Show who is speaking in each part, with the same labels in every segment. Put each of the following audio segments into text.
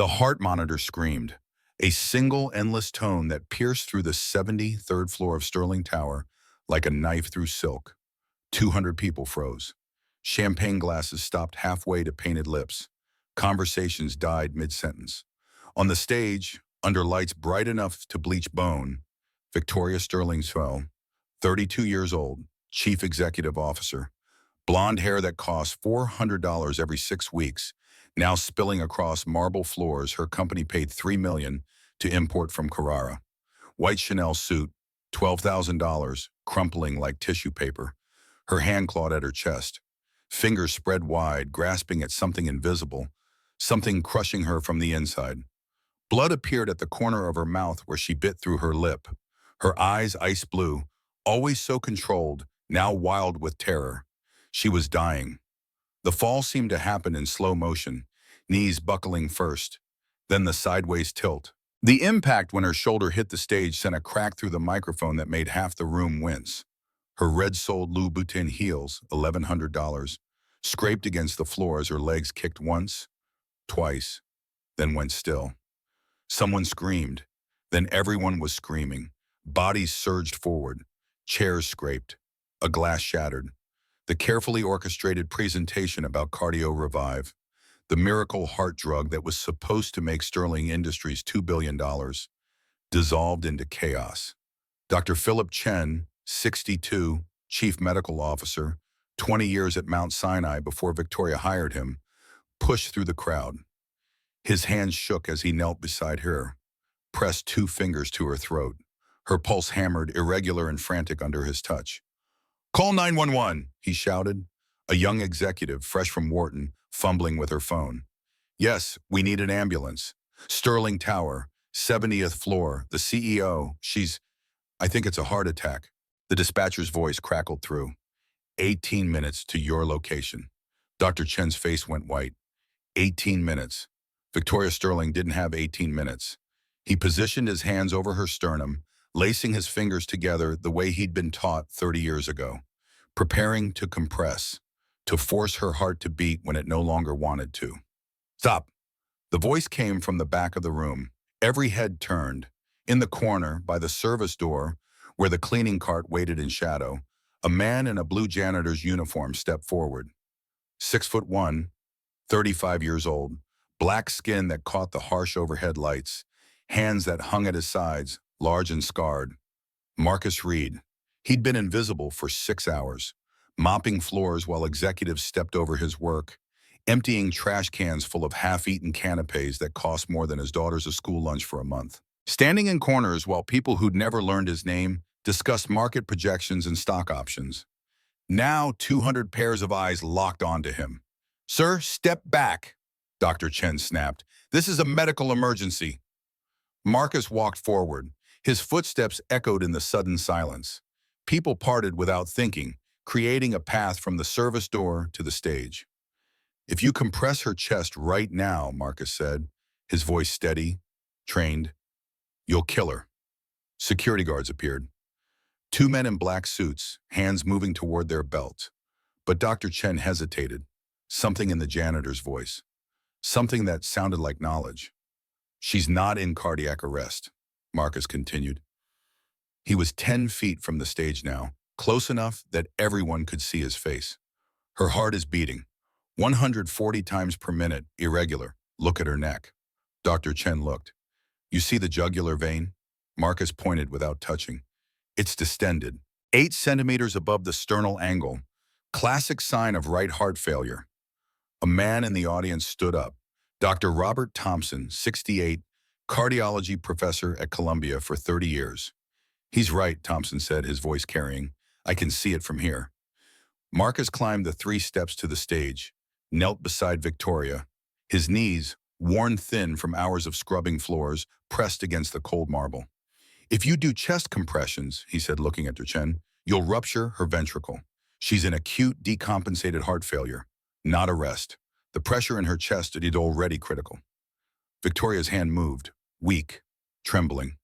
Speaker 1: The heart monitor screamed, a single endless tone that pierced through the 73rd floor of Sterling Tower like a knife through silk. 200 people froze. Champagne glasses stopped halfway to painted lips. Conversations died mid-sentence. On the stage, under lights bright enough to bleach bone, Victoria Sterling fell, 32 years old, chief executive officer. Blonde hair that cost $400 every 6 weeks, now spilling across marble floors. Her company paid $3 million to import from Carrara. White Chanel suit, $12,000, crumpling like tissue paper. Her hand clawed at her chest, fingers spread wide, grasping at something invisible, something crushing her from the inside. Blood appeared at the corner of her mouth where she bit through her lip. Her eyes ice blue, always so controlled, now wild with terror. She was dying. The fall seemed to happen in slow motion, knees buckling first, then the sideways tilt. The impact when her shoulder hit the stage sent a crack through the microphone that made half the room wince. Her red-soled Louboutin heels, $1,100, scraped against the floor as her legs kicked once, twice, then went still. Someone screamed. Then everyone was screaming. Bodies surged forward. Chairs scraped. A glass shattered. The carefully orchestrated presentation about Cardio Revive, the miracle heart drug that was supposed to make Sterling Industries $2 billion, dissolved into chaos. Dr. Philip Chen, 62, chief medical officer, 20 years at Mount Sinai before Victoria hired him, pushed through the crowd. His hands shook as he knelt beside her, pressed 2 fingers to her throat. Her pulse hammered, irregular and frantic under his touch. "Call 911, he shouted, a young executive, fresh from Wharton, fumbling with her phone. "Yes, we need an ambulance. Sterling Tower, 70th floor, the CEO, I think it's a heart attack." The dispatcher's voice crackled through. 18 minutes to your location. Dr. Chen's face went white. 18 minutes. Victoria Sterling didn't have 18 minutes. He positioned his hands over her sternum, lacing his fingers together the way he'd been taught 30 years ago, preparing to compress, to force her heart to beat when it no longer wanted to. "Stop." The voice came from the back of the room. Every head turned. In the corner, by the service door, where the cleaning cart waited in shadow, a man in a blue janitor's uniform stepped forward. 6'1", 35 years old, black skin that caught the harsh overhead lights, hands that hung at his sides, large and scarred. Marcus Reed. He'd been invisible for 6 hours, mopping floors while executives stepped over his work, emptying trash cans full of half-eaten canapes that cost more than his daughter's school lunch for a month. Standing in corners while people who'd never learned his name discussed market projections and stock options. Now 200 pairs of eyes locked onto him. "Sir, step back," Dr. Chen snapped. "This is a medical emergency." Marcus walked forward. His footsteps echoed in the sudden silence. People parted without thinking, creating a path from the service door to the stage. "If you compress her chest right now," Marcus said, his voice steady, trained, "you'll kill her." Security guards appeared. 2 men in black suits, hands moving toward their belts. But Dr. Chen hesitated, something in the janitor's voice, something that sounded like knowledge. "She's not in cardiac arrest," Marcus continued. He was 10 feet from the stage now, close enough that everyone could see his face. "Her heart is beating, 140 times per minute, irregular. Look at her neck." Dr. Chen looked. "You see the jugular vein?" Marcus pointed without touching. "It's distended, 8 centimeters above the sternal angle. Classic sign of right heart failure." A man in the audience stood up. Dr. Robert Thompson, 68, cardiology professor at Columbia for 30 years. "He's right," Thompson said, his voice carrying. "I can see it from here." Marcus climbed the 3 steps to the stage, knelt beside Victoria, his knees, worn thin from hours of scrubbing floors, pressed against the cold marble. "If you do chest compressions," he said, looking at Chen, "you'll rupture her ventricle. She's in acute decompensated heart failure, not arrest. The pressure in her chest is already critical." Victoria's hand moved, weak, trembling.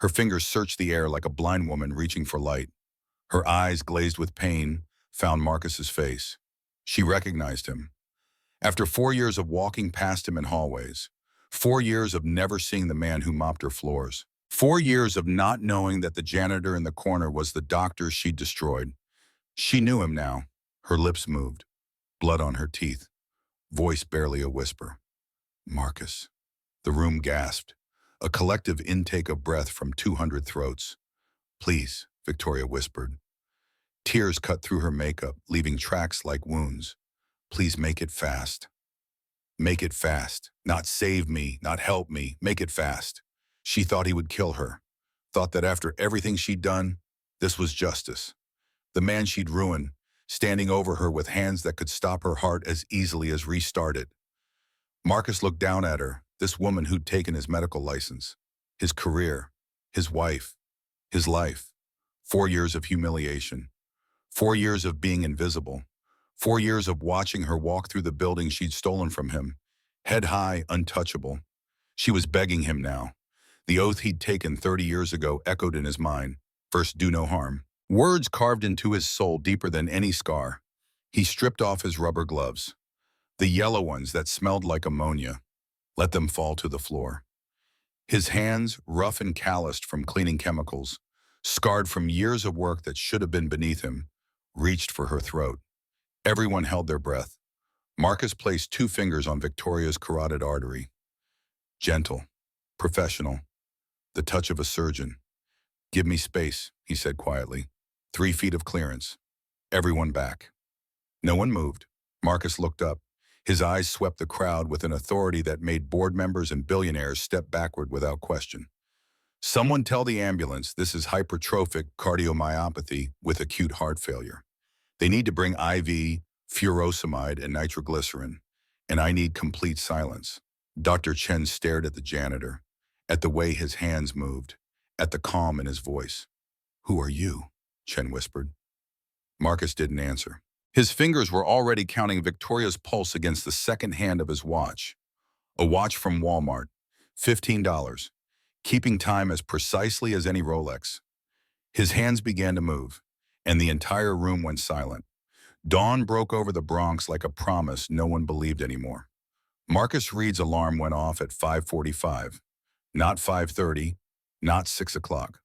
Speaker 1: Her fingers searched the air like a blind woman reaching for light. Her eyes, glazed with pain, found Marcus's face. She recognized him. After 4 years of walking past him in hallways, 4 years of never seeing the man who mopped her floors. 4 years of not knowing that the janitor in the corner was the doctor she'd destroyed. She knew him now. Her lips moved, blood on her teeth, voice barely a whisper. Marcus. The room gasped, a collective intake of breath from 200 throats. Please, Victoria whispered. Tears cut through her makeup, leaving tracks like wounds. Please make it fast. Make it fast. Not save me, not help me. Make it fast. She thought he would kill her. Thought that after everything she'd done, this was justice. The man she'd ruined, standing over her with hands that could stop her heart as easily as restart it. Marcus looked down at her, this woman who'd taken his medical license, his career, his wife, his life. 4 years of humiliation. 4 years of being invisible. 4 years of watching her walk through the building she'd stolen from him, head high, untouchable. She was begging him now. The oath he'd taken 30 years ago echoed in his mind. First, do no harm. Words carved into his soul deeper than any scar. He stripped off his rubber gloves, the yellow ones that smelled like ammonia. Let them fall to the floor. His hands, rough and calloused from cleaning chemicals, scarred from years of work that should have been beneath him, reached for her throat. Everyone held their breath. Marcus placed 2 fingers on Victoria's carotid artery. Gentle, professional, the touch of a surgeon. Give me space, he said quietly. 3 feet of clearance. Everyone back. No one moved. Marcus looked up. His eyes swept the crowd with an authority that made board members and billionaires step backward without question. Someone tell the ambulance this is hypertrophic cardiomyopathy with acute heart failure. They need to bring IV, furosemide, and nitroglycerin, and I need complete silence. Dr. Chen stared at the janitor, at the way his hands moved, at the calm in his voice. Who are you? Chen whispered. Marcus didn't answer. His fingers were already counting Victoria's pulse against the second hand of his watch. A watch from Walmart, $15, keeping time as precisely as any Rolex. His hands began to move, and the entire room went silent. Dawn broke over the Bronx like a promise no one believed anymore. Marcus Reed's alarm went off at 5:45, not 5:30, not 6 o'clock.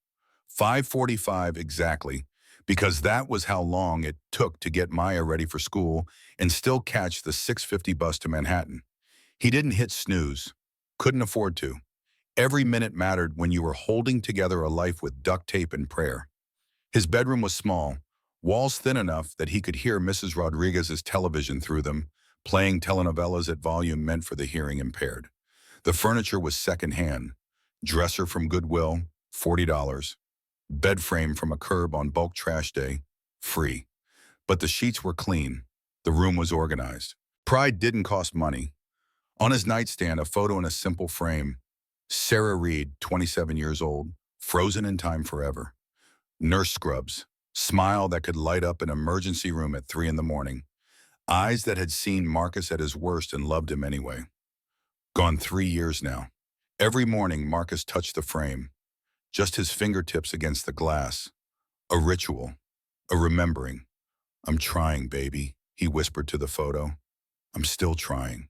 Speaker 1: 5:45 exactly, because that was how long it took to get Maya ready for school and still catch the 6:50 bus to Manhattan. He didn't hit snooze, couldn't afford to. Every minute mattered when you were holding together a life with duct tape and prayer. His bedroom was small, walls thin enough that he could hear Mrs. Rodriguez's television through them, playing telenovelas at volume meant for the hearing impaired. The furniture was secondhand. Dresser from Goodwill, $40. Bed frame from a curb on bulk trash day, free. But the sheets were clean. The room was organized. Pride didn't cost money. On his nightstand, a photo in a simple frame. Sarah Reed, 27 years old, frozen in time forever. Nurse scrubs, smile that could light up an emergency room at 3 in the morning. Eyes that had seen Marcus at his worst and loved him anyway. Gone 3 years now. Every morning, Marcus touched the frame, just his fingertips against the glass. A ritual, a remembering. I'm trying, baby, he whispered to the photo. I'm still trying.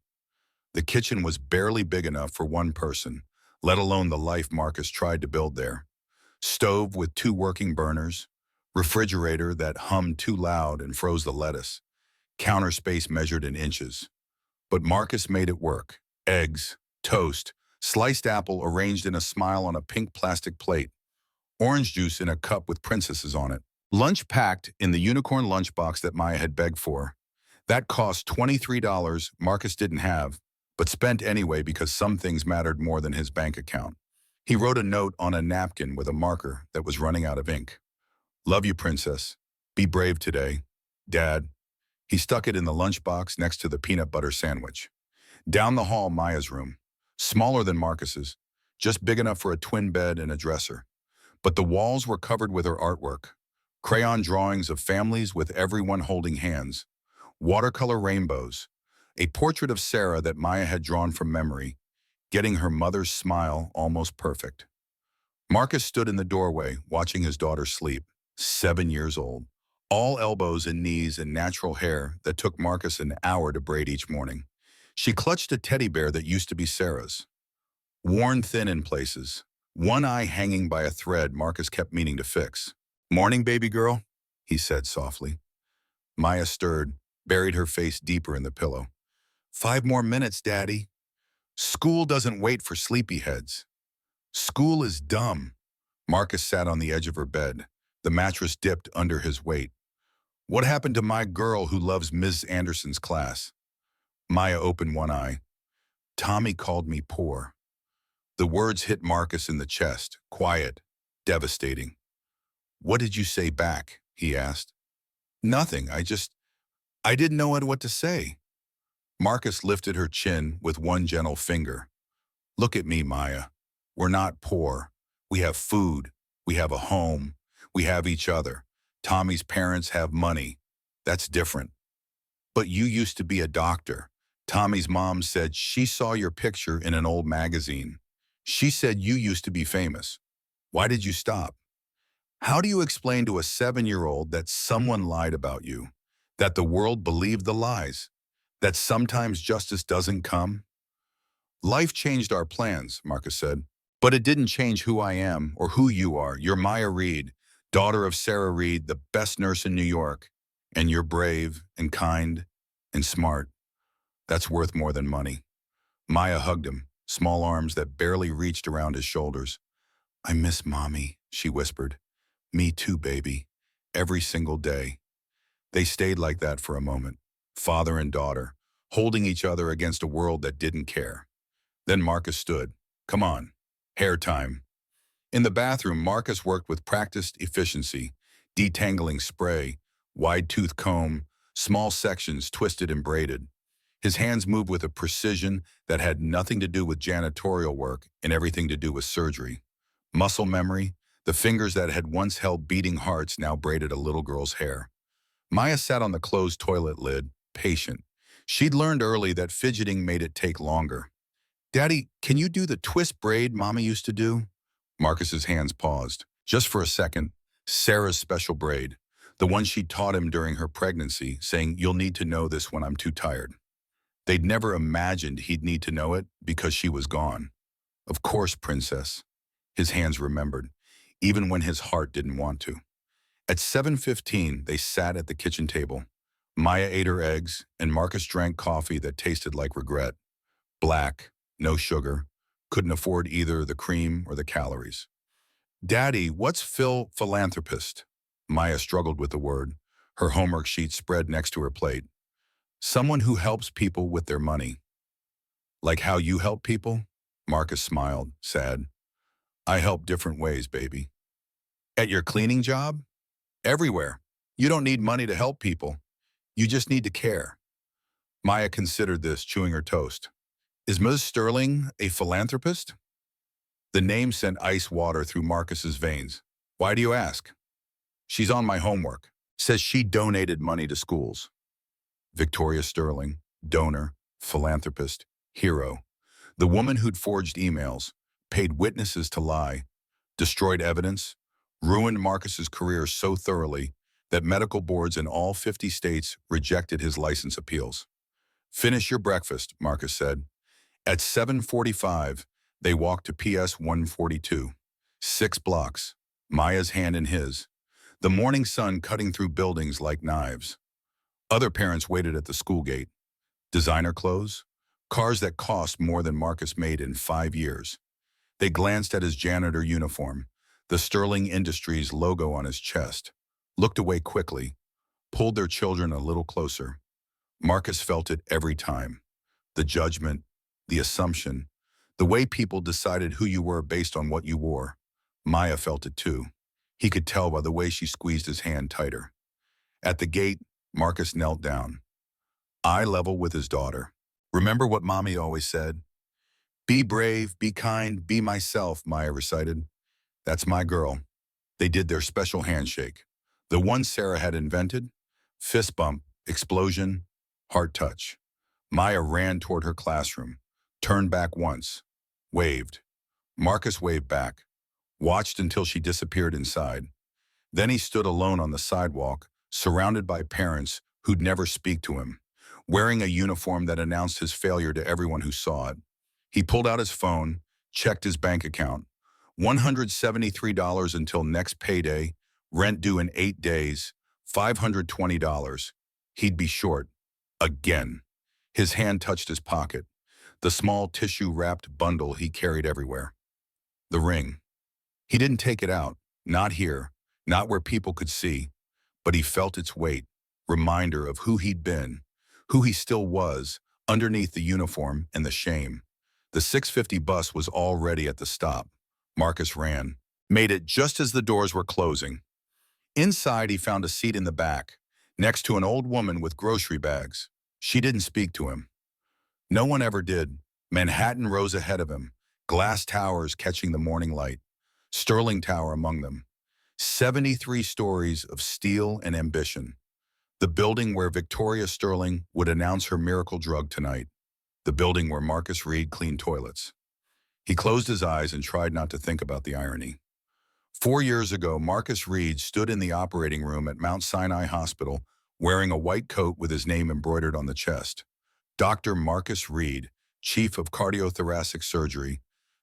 Speaker 1: The kitchen was barely big enough for one person, let alone the life Marcus tried to build there. Stove with 2 working burners, refrigerator that hummed too loud and froze the lettuce, counter space measured in inches. But Marcus made it work. Eggs, toast, sliced apple arranged in a smile on a pink plastic plate, orange juice in a cup with princesses on it. Lunch packed in the unicorn lunchbox that Maya had begged for. That cost $23 Marcus didn't have, but spent anyway because some things mattered more than his bank account. He wrote a note on a napkin with a marker that was running out of ink. Love you, princess. Be brave today. Dad. He stuck it in the lunchbox next to the peanut butter sandwich. Down the hall, Maya's room. Smaller than Marcus's, just big enough for a twin bed and a dresser. But the walls were covered with her artwork. Crayon drawings of families with everyone holding hands. Watercolor rainbows. A portrait of Sarah that Maya had drawn from memory, getting her mother's smile almost perfect. Marcus stood in the doorway, watching his daughter sleep, 7 years old. All elbows and knees and natural hair that took Marcus an hour to braid each morning. She clutched a teddy bear that used to be Sarah's. worn thin in places, one eye hanging by a thread Marcus kept meaning to fix. "Morning, baby girl," he said softly. Maya stirred, buried her face deeper in the pillow. "5 more minutes, Daddy." "School doesn't wait for sleepyheads. School is dumb." Marcus sat on the edge of her bed. The mattress dipped under his weight. "What happened to my girl who loves Ms. Anderson's class?" Maya opened one eye. "Tommy called me poor." The words hit Marcus in the chest, quiet, devastating. "What did you say back?" he asked. "Nothing, I didn't know what to say." Marcus lifted her chin with one gentle finger. "Look at me, Maya. We're not poor. We have food. We have a home. We have each other. Tommy's parents have money. That's different. But you used to be a doctor. Tommy's mom said she saw your picture in an old magazine. She said you used to be famous. Why did you stop? How do you explain to a 7-year-old that someone lied about you? That the world believed the lies? That sometimes justice doesn't come?" "Life changed our plans," Marcus said. "But it didn't change who I am or who you are. You're Maya Reed, daughter of Sarah Reed, the best nurse in New York. And you're brave and kind and smart. That's worth more than money." Maya hugged him, small arms that barely reached around his shoulders. "I miss Mommy," she whispered. "Me too, baby. Every single day." They stayed like that for a moment, father and daughter, holding each other against a world that didn't care. Then Marcus stood. "Come on, hair time." In the bathroom, Marcus worked with practiced efficiency, detangling spray, wide-tooth comb, small sections twisted and braided. His hands moved with a precision that had nothing to do with janitorial work and everything to do with surgery. Muscle memory, the fingers that had once held beating hearts now braided a little girl's hair. Maya sat on the closed toilet lid, patient. She'd learned early that fidgeting made it take longer. "Daddy, can you do the twist braid Mommy used to do?" Marcus's hands paused. Just for a second, Sarah's special braid, the one she taught him during her pregnancy, saying, "You'll need to know this when I'm too tired." They'd never imagined he'd need to know it because she was gone. "Of course, princess." His hands remembered, even when his heart didn't want to. At 7:15, they sat at the kitchen table. Maya ate her eggs, and Marcus drank coffee that tasted like regret. Black, no sugar, couldn't afford either the cream or the calories. "Daddy, what's philanthropist?" Maya struggled with the word, her homework sheet spread next to her plate. "Someone who helps people with their money." "Like how you help people?" Marcus smiled, sad. "I help different ways, baby." "At your cleaning job?" "Everywhere. You don't need money to help people. You just need to care." Maya considered this, chewing her toast. "Is Ms. Sterling a philanthropist?" The name sent ice water through Marcus's veins. "Why do you ask?" "She's on my homework. Says she donated money to schools." Victoria Sterling, donor, philanthropist, hero. The woman who'd forged emails, paid witnesses to lie, destroyed evidence, ruined Marcus's career so thoroughly that medical boards in all 50 states rejected his license appeals. "Finish your breakfast," Marcus said. At 7:45, they walked to PS 142. 6 blocks, Maya's hand in his, the morning sun cutting through buildings like knives. Other parents waited at the school gate. Designer clothes? Cars that cost more than Marcus made in 5 years. They glanced at his janitor uniform, the Sterling Industries logo on his chest, looked away quickly, pulled their children a little closer. Marcus felt it every time. The judgment, the assumption, the way people decided who you were based on what you wore. Maya felt it too. He could tell by the way she squeezed his hand tighter. At the gate, Marcus knelt down, eye level with his daughter. "Remember what Mommy always said? Be brave, be kind, be myself," Maya recited. "That's my girl." They did their special handshake. The one Sarah had invented. Fist bump, explosion, heart touch. Maya ran toward her classroom, turned back once, waved. Marcus waved back, watched until she disappeared inside. Then he stood alone on the sidewalk, surrounded by parents who'd never speak to him, wearing a uniform that announced his failure to everyone who saw it. He pulled out his phone, checked his bank account. $173 until next payday, rent due in 8 days, $520. He'd be short. Again. His hand touched his pocket, the small tissue-wrapped bundle he carried everywhere. The ring. He didn't take it out, not here, not where people could see, but he felt its weight, reminder of who he'd been, who he still was, underneath the uniform and the shame. The 6:50 bus was already at the stop. Marcus ran, made it just as the doors were closing. Inside, he found a seat in the back, next to an old woman with grocery bags. She didn't speak to him. No one ever did. Manhattan rose ahead of him, glass towers catching the morning light, Sterling Tower among them. 73 stories of steel and ambition. The building where Victoria Sterling would announce her miracle drug tonight. The building where Marcus Reed cleaned toilets. He closed his eyes and tried not to think about the irony. 4 years ago, Marcus Reed stood in the operating room at Mount Sinai Hospital wearing a white coat with his name embroidered on the chest. Dr. Marcus Reed, Chief of Cardiothoracic Surgery.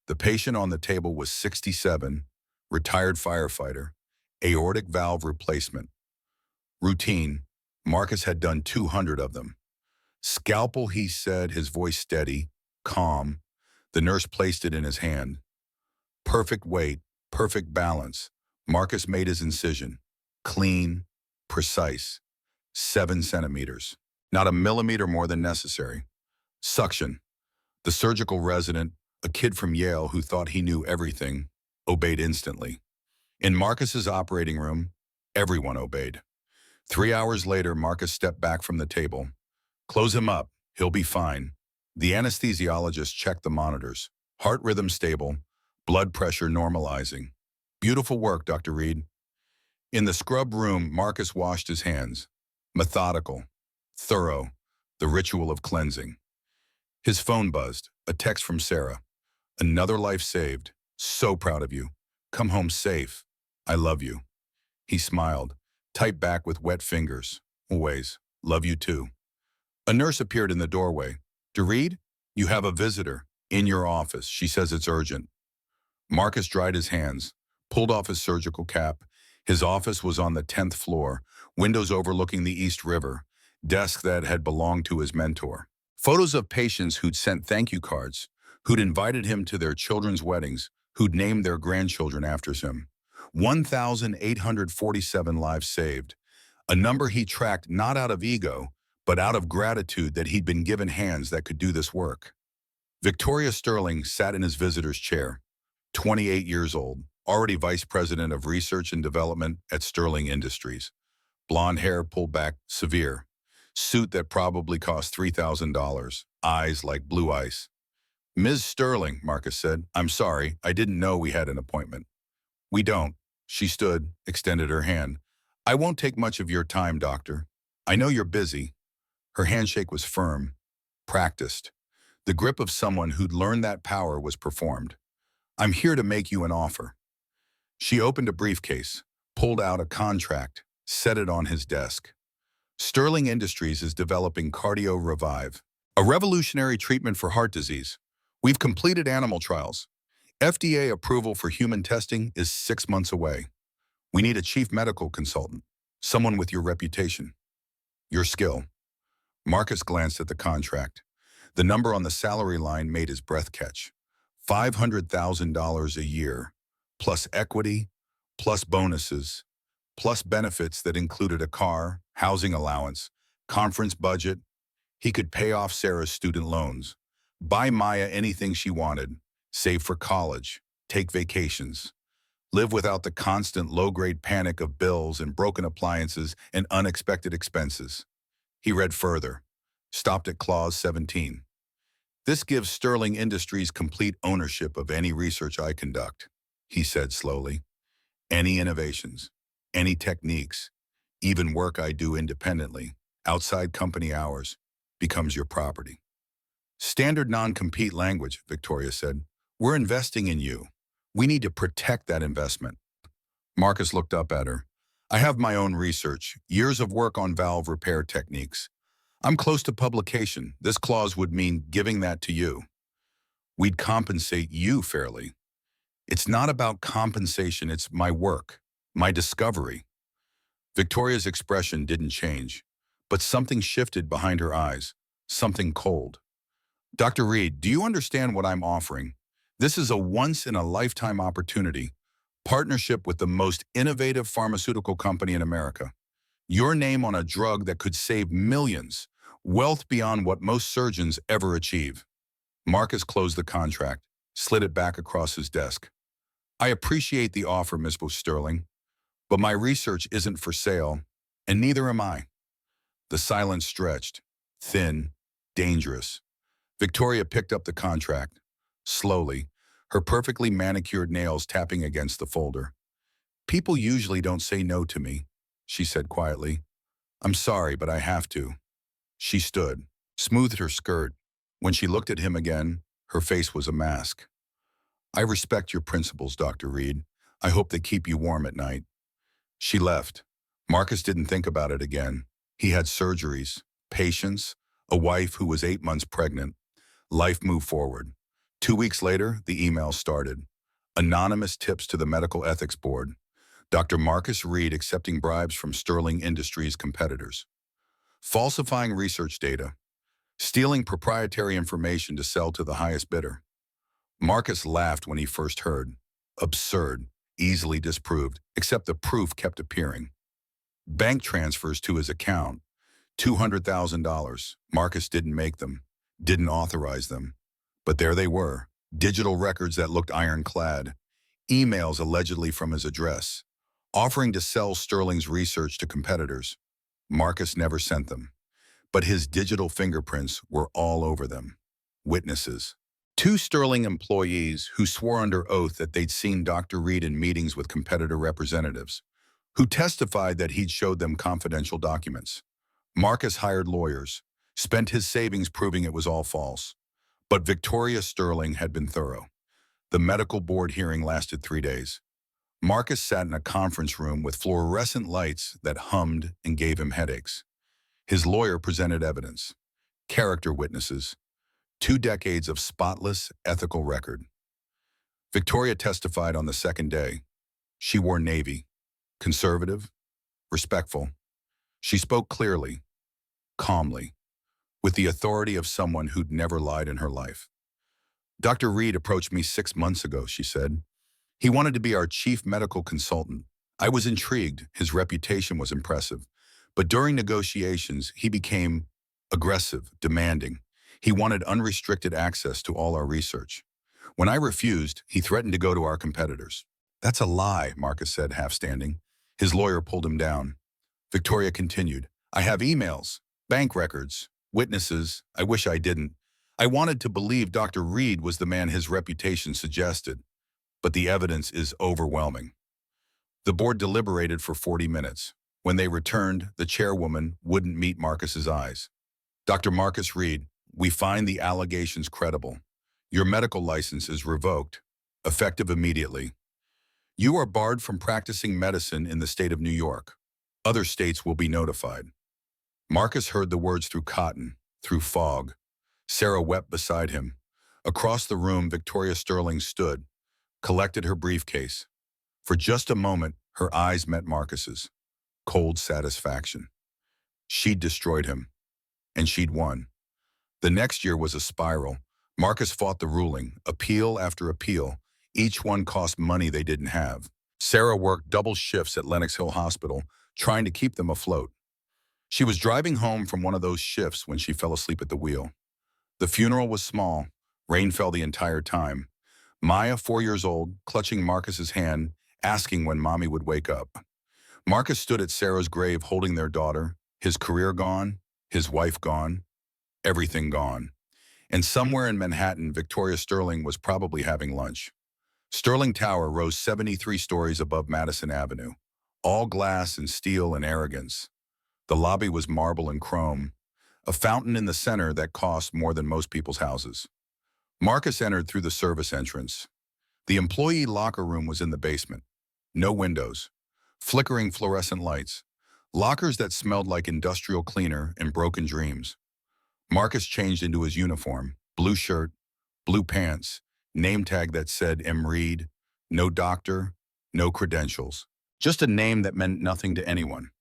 Speaker 1: The patient on the table was 67, retired firefighter, aortic valve replacement. Routine. Marcus had done 200 of them. Scalpel, he said, his voice steady, calm. The nurse placed it in his hand. Perfect weight, perfect balance. Marcus made his incision. Clean, precise. 7 centimeters. Not a millimeter more than necessary. Suction. The surgical resident, a kid from Yale who thought he knew everything, obeyed instantly. In Marcus's operating room, everyone obeyed. 3 hours later, Marcus stepped back from the table. Close him up. He'll be fine. The anesthesiologist checked the monitors. Heart rhythm stable. Blood pressure normalizing. Beautiful work, Dr. Reed. In the scrub room, Marcus washed his hands. Methodical. Thorough. The ritual of cleansing. His phone buzzed. A text from Sarah. Another life saved. So proud of you. Come home safe. I love you. He smiled. Typed back with wet fingers. Always. Love you too. A nurse appeared in the doorway. Reed, you have a visitor. In your office. She says it's urgent. Marcus dried his hands, pulled off his surgical cap. His office was on the 10th floor, windows overlooking the East River, desk that had belonged to his mentor. Photos of patients who'd sent thank you cards, who'd invited him to their children's weddings, who'd named their grandchildren after him. 1,847 lives saved, a number he tracked not out of ego, but out of gratitude that he'd been given hands that could do this work. Victoria Sterling sat in his visitor's chair, 28 years old, already vice president of research and development at Sterling Industries. Blonde hair pulled back, severe. Suit that probably cost $3,000, eyes like blue ice. Ms. Sterling, Marcus said, I'm sorry, I didn't know we had an appointment. We don't. She stood, extended her hand. I won't take much of your time, doctor. I know you're busy. Her handshake was firm, practiced. The grip of someone who'd learned that power was performed. I'm here to make you an offer. She opened a briefcase, pulled out a contract, set it on his desk. Sterling Industries is developing Cardio Revive, a revolutionary treatment for heart disease. We've completed animal trials. FDA approval for human testing is 6 months away. We need a chief medical consultant, someone with your reputation, your skill. Marcus glanced at the contract. The number on the salary line made his breath catch. $500,000 a year, plus equity, plus bonuses, plus benefits that included a car, housing allowance, conference budget. He could pay off Sarah's student loans, buy Maya anything she wanted, save for college, take vacations, live without the constant low-grade panic of bills and broken appliances and unexpected expenses. He read further, stopped at Clause 17. This gives Sterling Industries complete ownership of any research I conduct, he said slowly. Any innovations, any techniques, even work I do independently, outside company hours, becomes your property. Standard non-compete language, Victoria said. We're investing in you. We need to protect that investment. Marcus looked up at her. I have my own research, years of work on valve repair techniques. I'm close to publication. This clause would mean giving that to you. We'd compensate you fairly. It's not about compensation, it's my work, my discovery. Victoria's expression didn't change, but something shifted behind her eyes, something cold. Dr. Reed, do you understand what I'm offering? This is a once-in-a-lifetime opportunity, partnership with the most innovative pharmaceutical company in America. Your name on a drug that could save millions, wealth beyond what most surgeons ever achieve. Marcus closed the contract, slid it back across his desk. I appreciate the offer, Ms. Sterling, but my research isn't for sale, and neither am I. The silence stretched, thin, dangerous. Victoria picked up the contract, slowly, her perfectly manicured nails tapping against the folder. People usually don't say no to me, she said quietly. I'm sorry, but I have to. She stood, smoothed her skirt. When she looked at him again, her face was a mask. I respect your principles, Dr. Reed. I hope they keep you warm at night. She left. Marcus didn't think about it again. He had surgeries, patients, a wife who was 8 months pregnant. Life moved forward. 2 weeks later, the email started. Anonymous tips to the Medical Ethics Board. Dr. Marcus Reed accepting bribes from Sterling Industries competitors. Falsifying research data. Stealing proprietary information to sell to the highest bidder. Marcus laughed when he first heard. Absurd, easily disproved, except the proof kept appearing. Bank transfers to his account. $200,000. Marcus didn't make them, didn't authorize them. But there they were, digital records that looked ironclad, emails allegedly from his address, offering to sell Sterling's research to competitors. Marcus never sent them, but his digital fingerprints were all over them. Witnesses. 2 Sterling employees who swore under oath that they'd seen Dr. Reed in meetings with competitor representatives, who testified that he'd showed them confidential documents. Marcus hired lawyers, spent his savings proving it was all false. But Victoria Sterling had been thorough. The medical board hearing lasted 3 days. Marcus sat in a conference room with fluorescent lights that hummed and gave him headaches. His lawyer presented evidence, character witnesses, 2 decades of spotless, ethical record. Victoria testified on the second day. She wore navy, conservative, respectful. She spoke clearly, calmly, with the authority of someone who'd never lied in her life. Dr. Reed approached me 6 months ago, she said. He wanted to be our chief medical consultant. I was intrigued. His reputation was impressive. But during negotiations, he became aggressive, demanding. He wanted unrestricted access to all our research. When I refused, he threatened to go to our competitors. That's a lie, Marcus said, half standing. His lawyer pulled him down. Victoria continued. I have emails, bank records, witnesses. I wish I didn't. I wanted to believe Dr. Reed was the man his reputation suggested, but the evidence is overwhelming. The board deliberated for 40 minutes. When they returned, the chairwoman wouldn't meet Marcus's eyes. Dr. Marcus Reed, we find the allegations credible. Your medical license is revoked, effective immediately. You are barred from practicing medicine in the state of New York. Other states will be notified. Marcus heard the words through cotton, through fog. Sarah wept beside him. Across the room, Victoria Sterling stood, collected her briefcase. For just a moment, her eyes met Marcus's. Cold satisfaction. She'd destroyed him, and she'd won. The next year was a spiral. Marcus fought the ruling, appeal after appeal. Each one cost money they didn't have. Sarah worked double shifts at Lenox Hill Hospital, trying to keep them afloat. She was driving home from one of those shifts when she fell asleep at the wheel. The funeral was small. Rain fell the entire time. Maya, 4 years old, clutching Marcus's hand, asking when Mommy would wake up. Marcus stood at Sarah's grave holding their daughter, his career gone, his wife gone, everything gone. And somewhere in Manhattan, Victoria Sterling was probably having lunch. Sterling Tower rose 73 stories above Madison Avenue, all glass and steel and arrogance. The lobby was marble and chrome, a fountain in the center that cost more than most people's houses. Marcus entered through the service entrance. The employee locker room was in the basement. No windows, flickering fluorescent lights, lockers that smelled like industrial cleaner and broken dreams. Marcus changed into his uniform, blue shirt, blue pants, name tag that said M. Reed, no doctor, no credentials. Just a name that meant nothing to anyone.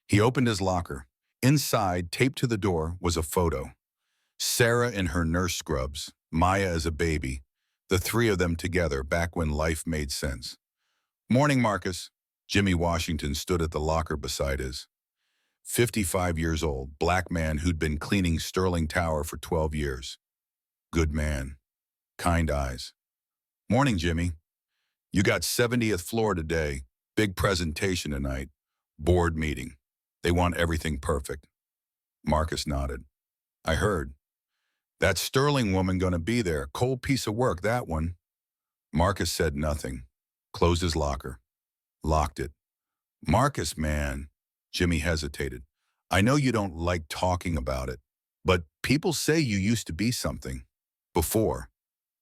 Speaker 1: He opened his locker. Inside, taped to the door, was a photo. Sarah in her nurse scrubs, Maya as a baby, the three of them together back when life made sense. "Morning, Marcus." Jimmy Washington stood at the locker beside his. 55 years old, black man who'd been cleaning Sterling Tower for 12 years. Good man. Kind eyes. "Morning, Jimmy. You got 70th floor today. Big presentation tonight. Board meeting. They want everything perfect." Marcus nodded. "I heard. That Sterling woman gonna be there. Cold piece of work, that one." Marcus said nothing. Closed his locker. Locked it. "Marcus, man." Jimmy hesitated. "I know you don't like talking about it, but people say you used to be something. Before.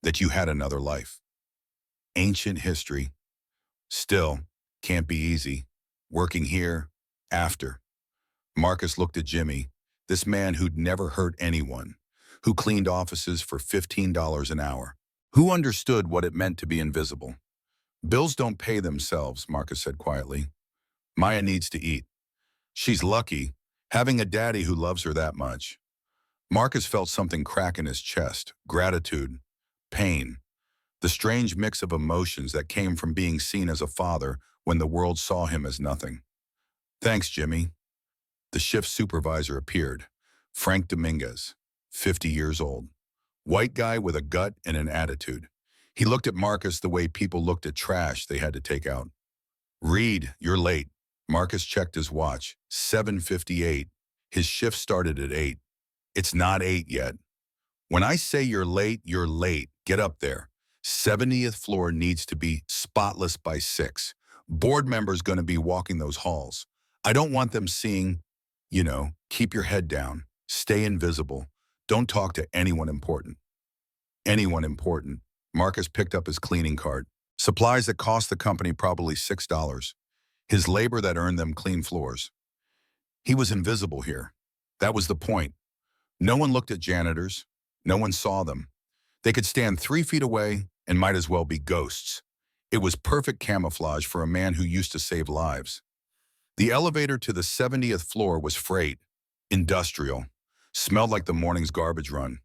Speaker 1: That you had another life. Ancient history. Still, can't be easy. Working here. After." Marcus looked at Jimmy, this man who'd never hurt anyone, who cleaned offices for $15 an hour, who understood what it meant to be invisible. "Bills don't pay themselves," Marcus said quietly. "Maya needs to eat. She's lucky, having a daddy who loves her that much." Marcus felt something crack in his chest, gratitude, pain, the strange mix of emotions that came from being seen as a father when the world saw him as nothing. "Thanks, Jimmy." The shift supervisor appeared, Frank Dominguez, 50 years old. White guy with a gut and an attitude. He looked at Marcus the way people looked at trash they had to take out. "Reed, you're late." Marcus checked his watch. 7:58. His shift started at 8. "It's not 8 yet. When I say you're late, you're late. Get up there. 70th floor needs to be spotless by 6. Board members going to be walking those halls. I don't want them seeing, keep your head down. Stay invisible. Don't talk to anyone important." Anyone important. Marcus picked up his cleaning cart. Supplies that cost the company probably $6. His labor that earned them clean floors. He was invisible here. That was the point. No one looked at janitors. No one saw them. They could stand 3 feet away and might as well be ghosts. It was perfect camouflage for a man who used to save lives. The elevator to the 70th floor was freight, industrial, smelled like the morning's garbage run.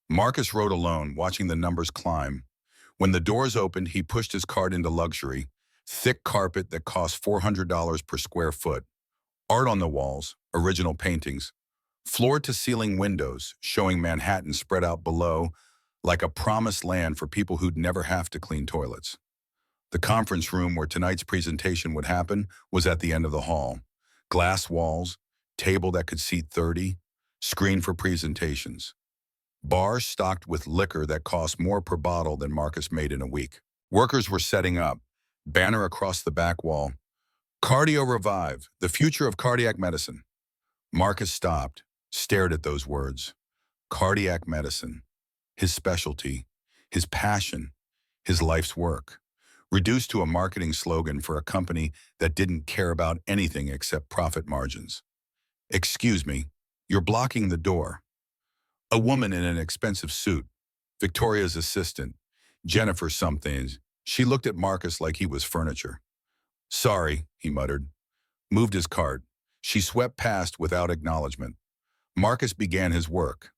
Speaker 1: Marcus rode alone, watching the numbers climb. When the doors opened, he pushed his cart into luxury, thick carpet that cost $400 per square foot, art on the walls, original paintings, floor-to-ceiling windows showing Manhattan spread out below like a promised land for people who'd never have to clean toilets. The conference room where tonight's presentation would happen was at the end of the hall. Glass walls, table that could seat 30, screen for presentations. Bars stocked with liquor that cost more per bottle than Marcus made in a week. Workers were setting up, banner across the back wall. "Cardio Revive, the future of cardiac medicine." Marcus stopped, stared at those words. Cardiac medicine. His specialty, his passion, his life's work. Reduced to a marketing slogan for a company that didn't care about anything except profit margins. "Excuse me, you're blocking the door." A woman in an expensive suit, Victoria's assistant, Jennifer something. She looked at Marcus like he was furniture. "Sorry," he muttered. Moved his cart. She swept past without acknowledgement. Marcus began his work,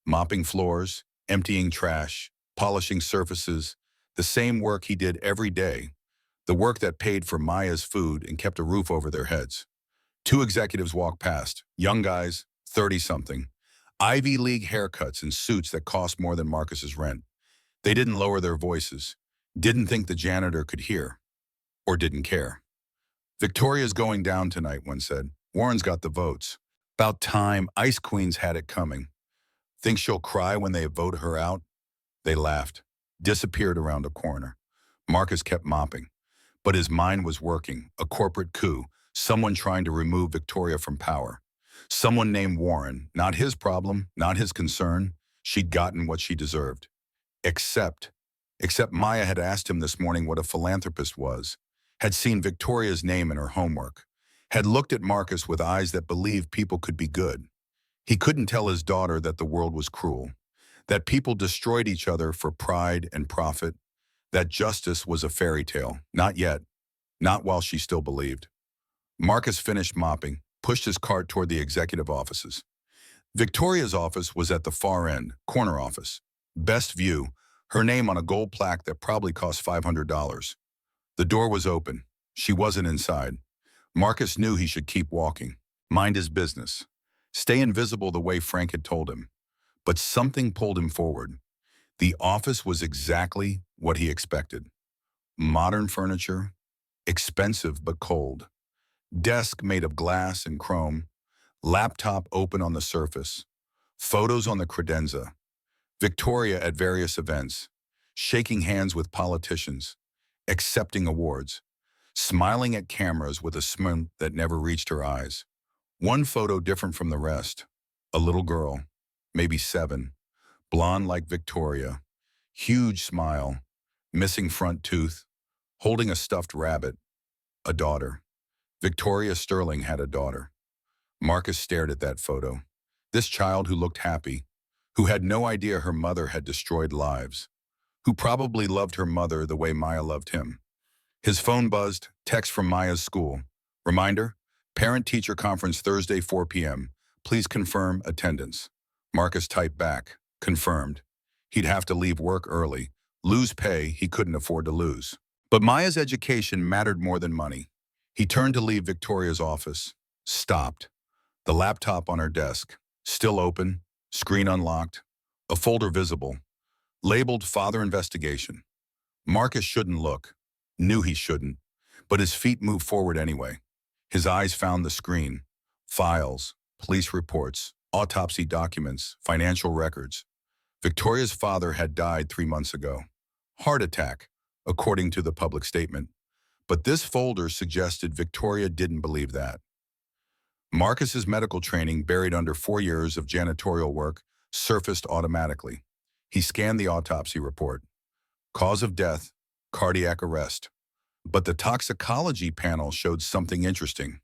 Speaker 1: mopping floors, emptying trash, polishing surfaces, the same work he did every day, the work that paid for Maya's food and kept a roof over their heads. 2 executives walked past, young guys, 30-something, Ivy League haircuts and suits that cost more than Marcus's rent. They didn't lower their voices, didn't think the janitor could hear, or didn't care. "Victoria's going down tonight," one said. "Warren's got the votes." "About time. Ice Queen's had it coming." "Think she'll cry when they vote her out?" They laughed, disappeared around a corner. Marcus kept mopping, but his mind was working, a corporate coup, someone trying to remove Victoria from power. Someone named Warren, not his problem, not his concern. She'd gotten what she deserved. Except Maya had asked him this morning what a philanthropist was, had seen Victoria's name in her homework, had looked at Marcus with eyes that believed people could be good. He couldn't tell his daughter that the world was cruel, that people destroyed each other for pride and profit, that justice was a fairy tale. Not yet, not while she still believed. Marcus finished mopping, pushed his cart toward the executive offices. Victoria's office was at the far end, corner office. Best view, her name on a gold plaque that probably cost $500. The door was open. She wasn't inside. Marcus knew he should keep walking, mind his business, stay invisible the way Frank had told him. But something pulled him forward. The office was exactly what he expected. Modern furniture, expensive but cold. Desk made of glass and chrome, laptop open on the surface, photos on the credenza, Victoria at various events, shaking hands with politicians, accepting awards, smiling at cameras with a smile that never reached her eyes. One photo different from the rest. A little girl, maybe 7, blonde like Victoria, huge smile, missing front tooth, holding a stuffed rabbit, a daughter. Victoria Sterling had a daughter. Marcus stared at that photo. This child who looked happy, who had no idea her mother had destroyed lives, who probably loved her mother the way Maya loved him. His phone buzzed, text from Maya's school. Reminder, parent-teacher conference Thursday 4 p.m. Please confirm attendance. Marcus typed back, confirmed. He'd have to leave work early, lose pay he couldn't afford to lose. But Maya's education mattered more than money. He turned to leave Victoria's office, stopped. The laptop on her desk, still open, screen unlocked, a folder visible, labeled Father Investigation. Marcus shouldn't look, knew he shouldn't, but his feet moved forward anyway. His eyes found the screen, files, police reports, autopsy documents, financial records. Victoria's father had died 3 months ago. Heart attack, according to the public statement. But this folder suggested Victoria didn't believe that. Marcus's medical training, buried under 4 years of janitorial work, surfaced automatically. He scanned the autopsy report. Cause of death, cardiac arrest. But the toxicology panel showed something interesting.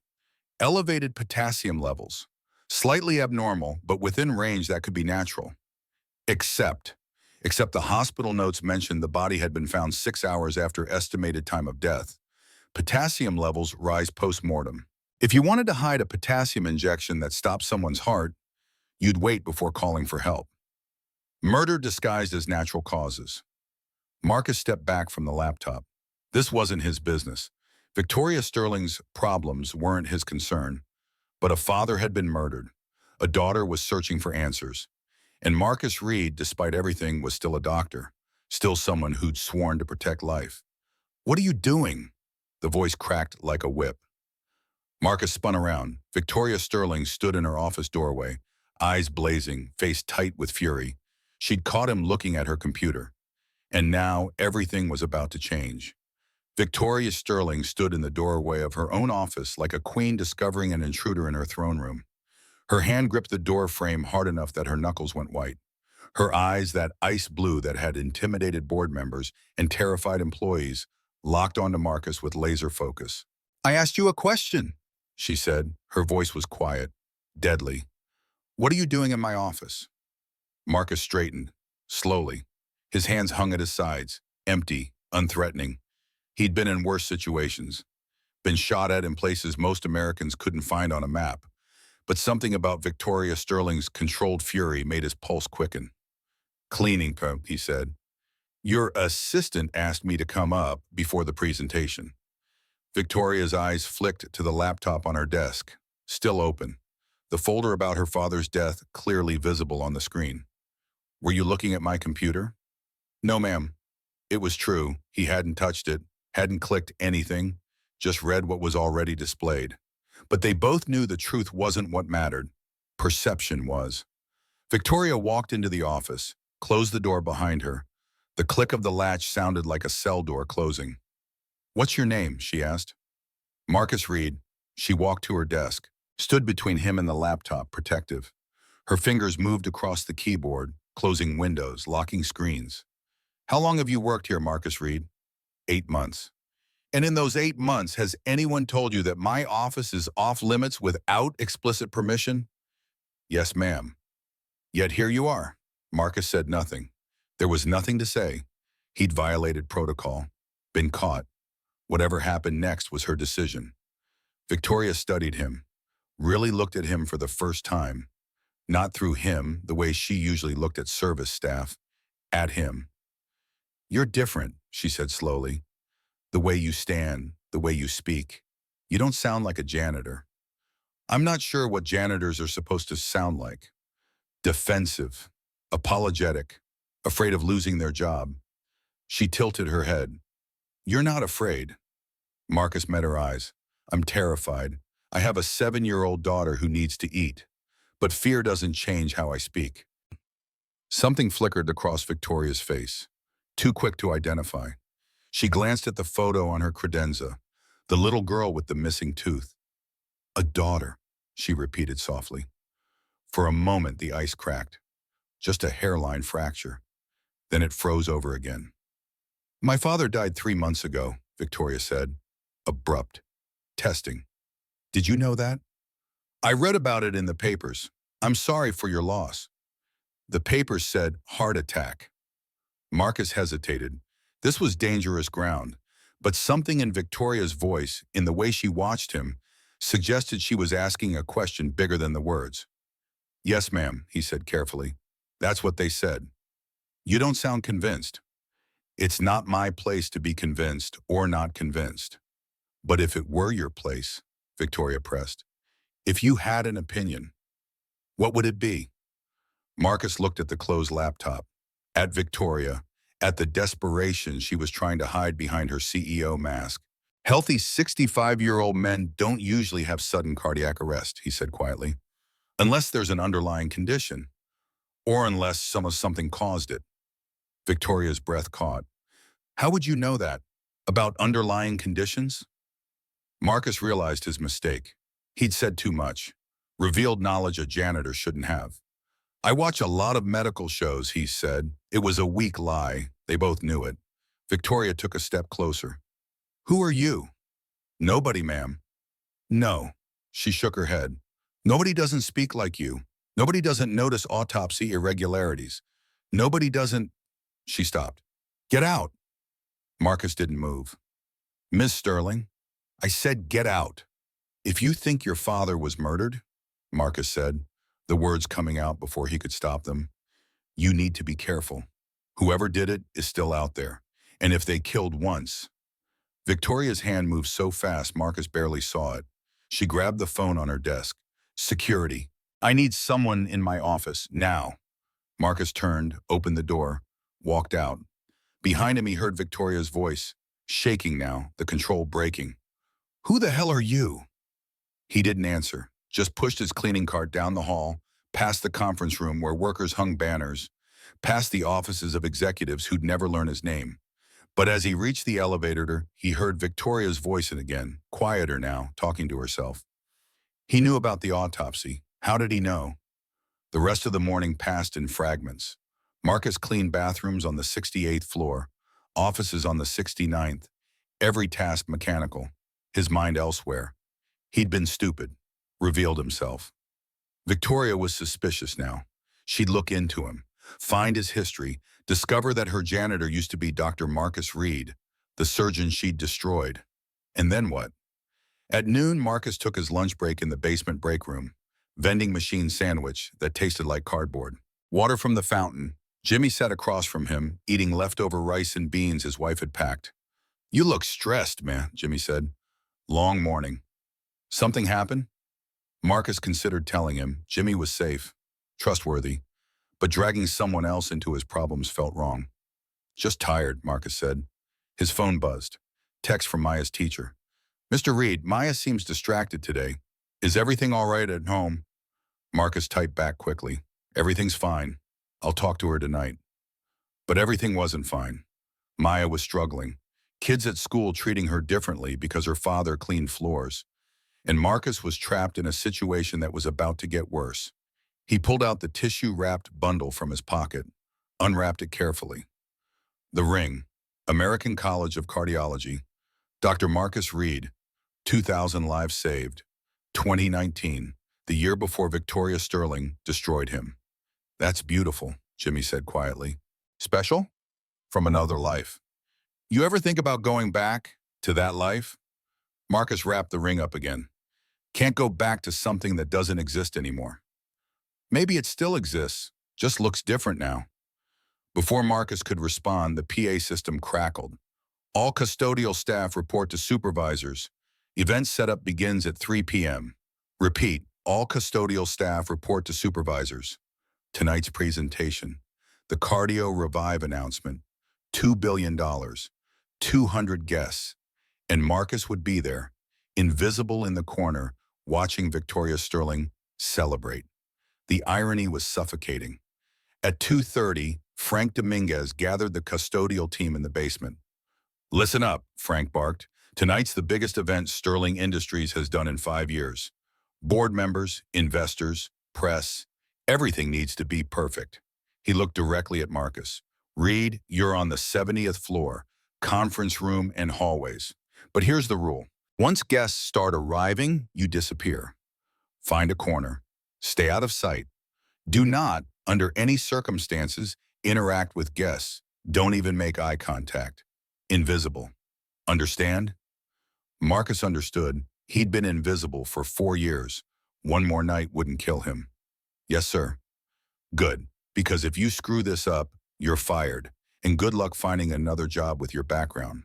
Speaker 1: Elevated potassium levels. Slightly abnormal, but within range that could be natural. Except the hospital notes mentioned the body had been found 6 hours after estimated time of death. Potassium levels rise post-mortem. If you wanted to hide a potassium injection that stops someone's heart, you'd wait before calling for help. Murder disguised as natural causes. Marcus stepped back from the laptop. This wasn't his business. Victoria Sterling's problems weren't his concern. But a father had been murdered. A daughter was searching for answers. And Marcus Reed, despite everything, was still a doctor. Still someone who'd sworn to protect life. "What are you doing?" The voice cracked like a whip. Marcus spun around. Victoria Sterling stood in her office doorway, eyes blazing, face tight with fury. She'd caught him looking at her computer. And now everything was about to change. Victoria Sterling stood in the doorway of her own office like a queen discovering an intruder in her throne room. Her hand gripped the door frame hard enough that her knuckles went white. Her eyes, that ice blue that had intimidated board members and terrified employees, locked onto Marcus with laser focus. "I asked you a question," she said. Her voice was quiet, deadly. "What are you doing in my office?" Marcus straightened, slowly. His hands hung at his sides, empty, unthreatening. He'd been in worse situations, been shot at in places most Americans couldn't find on a map. But something about Victoria Sterling's controlled fury made his pulse quicken. "Cleaning," he said. "Your assistant asked me to come up before the presentation." Victoria's eyes flicked to the laptop on her desk, still open. The folder about her father's death clearly visible on the screen. "Were you looking at my computer?" "No, ma'am." It was true. He hadn't touched it, hadn't clicked anything, just read what was already displayed. But they both knew the truth wasn't what mattered. Perception was. Victoria walked into the office, closed the door behind her. The click of the latch sounded like a cell door closing. "What's your name?" she asked. "Marcus Reed." She walked to her desk, stood between him and the laptop, protective. Her fingers moved across the keyboard, closing windows, locking screens. "How long have you worked here, Marcus Reed?" 8 months. "And in those 8 months, has anyone told you that my office is off limits without explicit permission?" "Yes, ma'am." "Yet here you are." Marcus said nothing. There was nothing to say. He'd violated protocol, been caught. Whatever happened next was her decision. Victoria studied him, really looked at him for the first time, not through him the way she usually looked at service staff, at him. "You're different," she said slowly. "The way you stand, the way you speak. You don't sound like a janitor." "I'm not sure what janitors are supposed to sound like." "Defensive, apologetic, afraid of losing their job." She tilted her head. "You're not afraid." Marcus met her eyes. "I'm terrified. I have a 7-year-old daughter who needs to eat. But fear doesn't change how I speak." Something flickered across Victoria's face, too quick to identify. She glanced at the photo on her credenza, the little girl with the missing tooth. "A daughter," she repeated softly. For a moment, the ice cracked. Just a hairline fracture. Then it froze over again. "My father died 3 months ago," Victoria said. Abrupt. Testing. "Did you know that?" "I read about it in the papers. I'm sorry for your loss." The papers said heart attack. Marcus hesitated. This was dangerous ground, but something in Victoria's voice, in the way she watched him, suggested she was asking a question bigger than the words. "Yes, ma'am," he said carefully. "That's what they said." "You don't sound convinced." "It's not my place to be convinced or not convinced." "But if it were your place," Victoria pressed, "if you had an opinion, what would it be?" Marcus looked at the closed laptop, at Victoria, at the desperation she was trying to hide behind her CEO mask. "Healthy 65-year-old men don't usually have sudden cardiac arrest," he said quietly, "unless there's an underlying condition, or unless something caused it." Victoria's breath caught. "How would you know that? About underlying conditions?" Marcus realized his mistake. He'd said too much, revealed knowledge a janitor shouldn't have. "I watch a lot of medical shows," he said. It was a weak lie. They both knew it. Victoria took a step closer. "Who are you?" "Nobody, ma'am." "No." She shook her head. "Nobody doesn't speak like you. Nobody doesn't notice autopsy irregularities. Nobody doesn't—" She stopped. "Get out." Marcus didn't move. "Miss Sterling, I said get out." "If you think your father was murdered," Marcus said, the words coming out before he could stop them, "you need to be careful. Whoever did it is still out there. And if they killed once—" Victoria's hand moved so fast Marcus barely saw it. She grabbed the phone on her desk. "Security. I need someone in my office, now." Marcus turned, opened the door, walked out. Behind him he heard Victoria's voice, shaking now, the control breaking. "Who the hell are you?" He didn't answer, just pushed his cleaning cart down the hall, past the conference room where workers hung banners, past the offices of executives who'd never learn his name. But as he reached the elevator, he heard Victoria's voice again, quieter now, talking to herself. He knew about the autopsy. How did he know? The rest of the morning passed in fragments. Marcus cleaned bathrooms on the 68th floor, offices on the 69th, every task mechanical, his mind elsewhere. He'd been stupid, revealed himself. Victoria was suspicious now. She'd look into him, find his history, discover that her janitor used to be Dr. Marcus Reed, the surgeon she'd destroyed. And then what? At noon, Marcus took his lunch break in the basement break room, vending machine sandwich that tasted like cardboard. Water from the fountain. Jimmy sat across from him, eating leftover rice and beans his wife had packed. "You look stressed, man," Jimmy said. "Long morning." "Something happened?" Marcus considered telling him. Jimmy was safe, trustworthy, but dragging someone else into his problems felt wrong. "Just tired," Marcus said. His phone buzzed. Text from Maya's teacher. "Mr. Reed, Maya seems distracted today. Is everything all right at home?" Marcus typed back quickly. "Everything's fine. I'll talk to her tonight." But everything wasn't fine. Maya was struggling. Kids at school treating her differently because her father cleaned floors. And Marcus was trapped in a situation that was about to get worse. He pulled out the tissue-wrapped bundle from his pocket, unwrapped it carefully. The ring, American College of Cardiology, Dr. Marcus Reed, 2,000 lives saved, 2019, the year before Victoria Sterling destroyed him. That's beautiful. Jimmy said quietly. Special? From another life. You ever think about going back to that life? Marcus wrapped the ring up again. Can't go back to something that doesn't exist anymore. Maybe it still exists, just looks different now. Before Marcus could respond, the PA system crackled. All custodial staff report to supervisors. Event setup begins at 3 p.m. Repeat, all custodial staff report to supervisors. Tonight's presentation, the Cardio Revive announcement, $2 billion, 200 guests, and Marcus would be there, invisible in the corner, watching Victoria Sterling celebrate. The irony was suffocating. At 2:30, Frank Dominguez gathered the custodial team in the basement. Listen up, Frank barked. Tonight's the biggest event Sterling Industries has done in 5 years. Board members, investors, press, everything needs to be perfect. He looked directly at Marcus. Reed, you're on the 70th floor, conference room and hallways. But here's the rule. Once guests start arriving, you disappear. Find a corner. Stay out of sight. Do not, under any circumstances, interact with guests. Don't even make eye contact. Invisible. Understand? Marcus understood. He'd been invisible for 4 years. One more night wouldn't kill him. Yes, sir. Good, because if you screw this up, you're fired. And good luck finding another job with your background.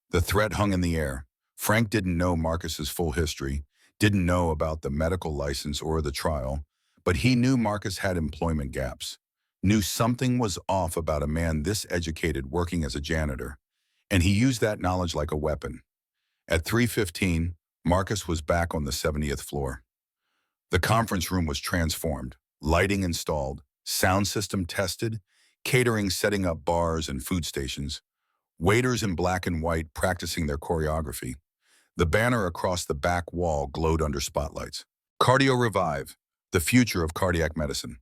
Speaker 1: The threat hung in the air. Frank didn't know Marcus's full history, didn't know about the medical license or the trial, but he knew Marcus had employment gaps, knew something was off about a man this educated working as a janitor, and he used that knowledge like a weapon. At 3:15, Marcus was back on the 70th floor. The conference room was transformed, lighting installed, sound system tested, catering setting up bars and food stations, waiters in black and white practicing their choreography. The banner across the back wall glowed under spotlights. Cardio Revive, the future of cardiac medicine.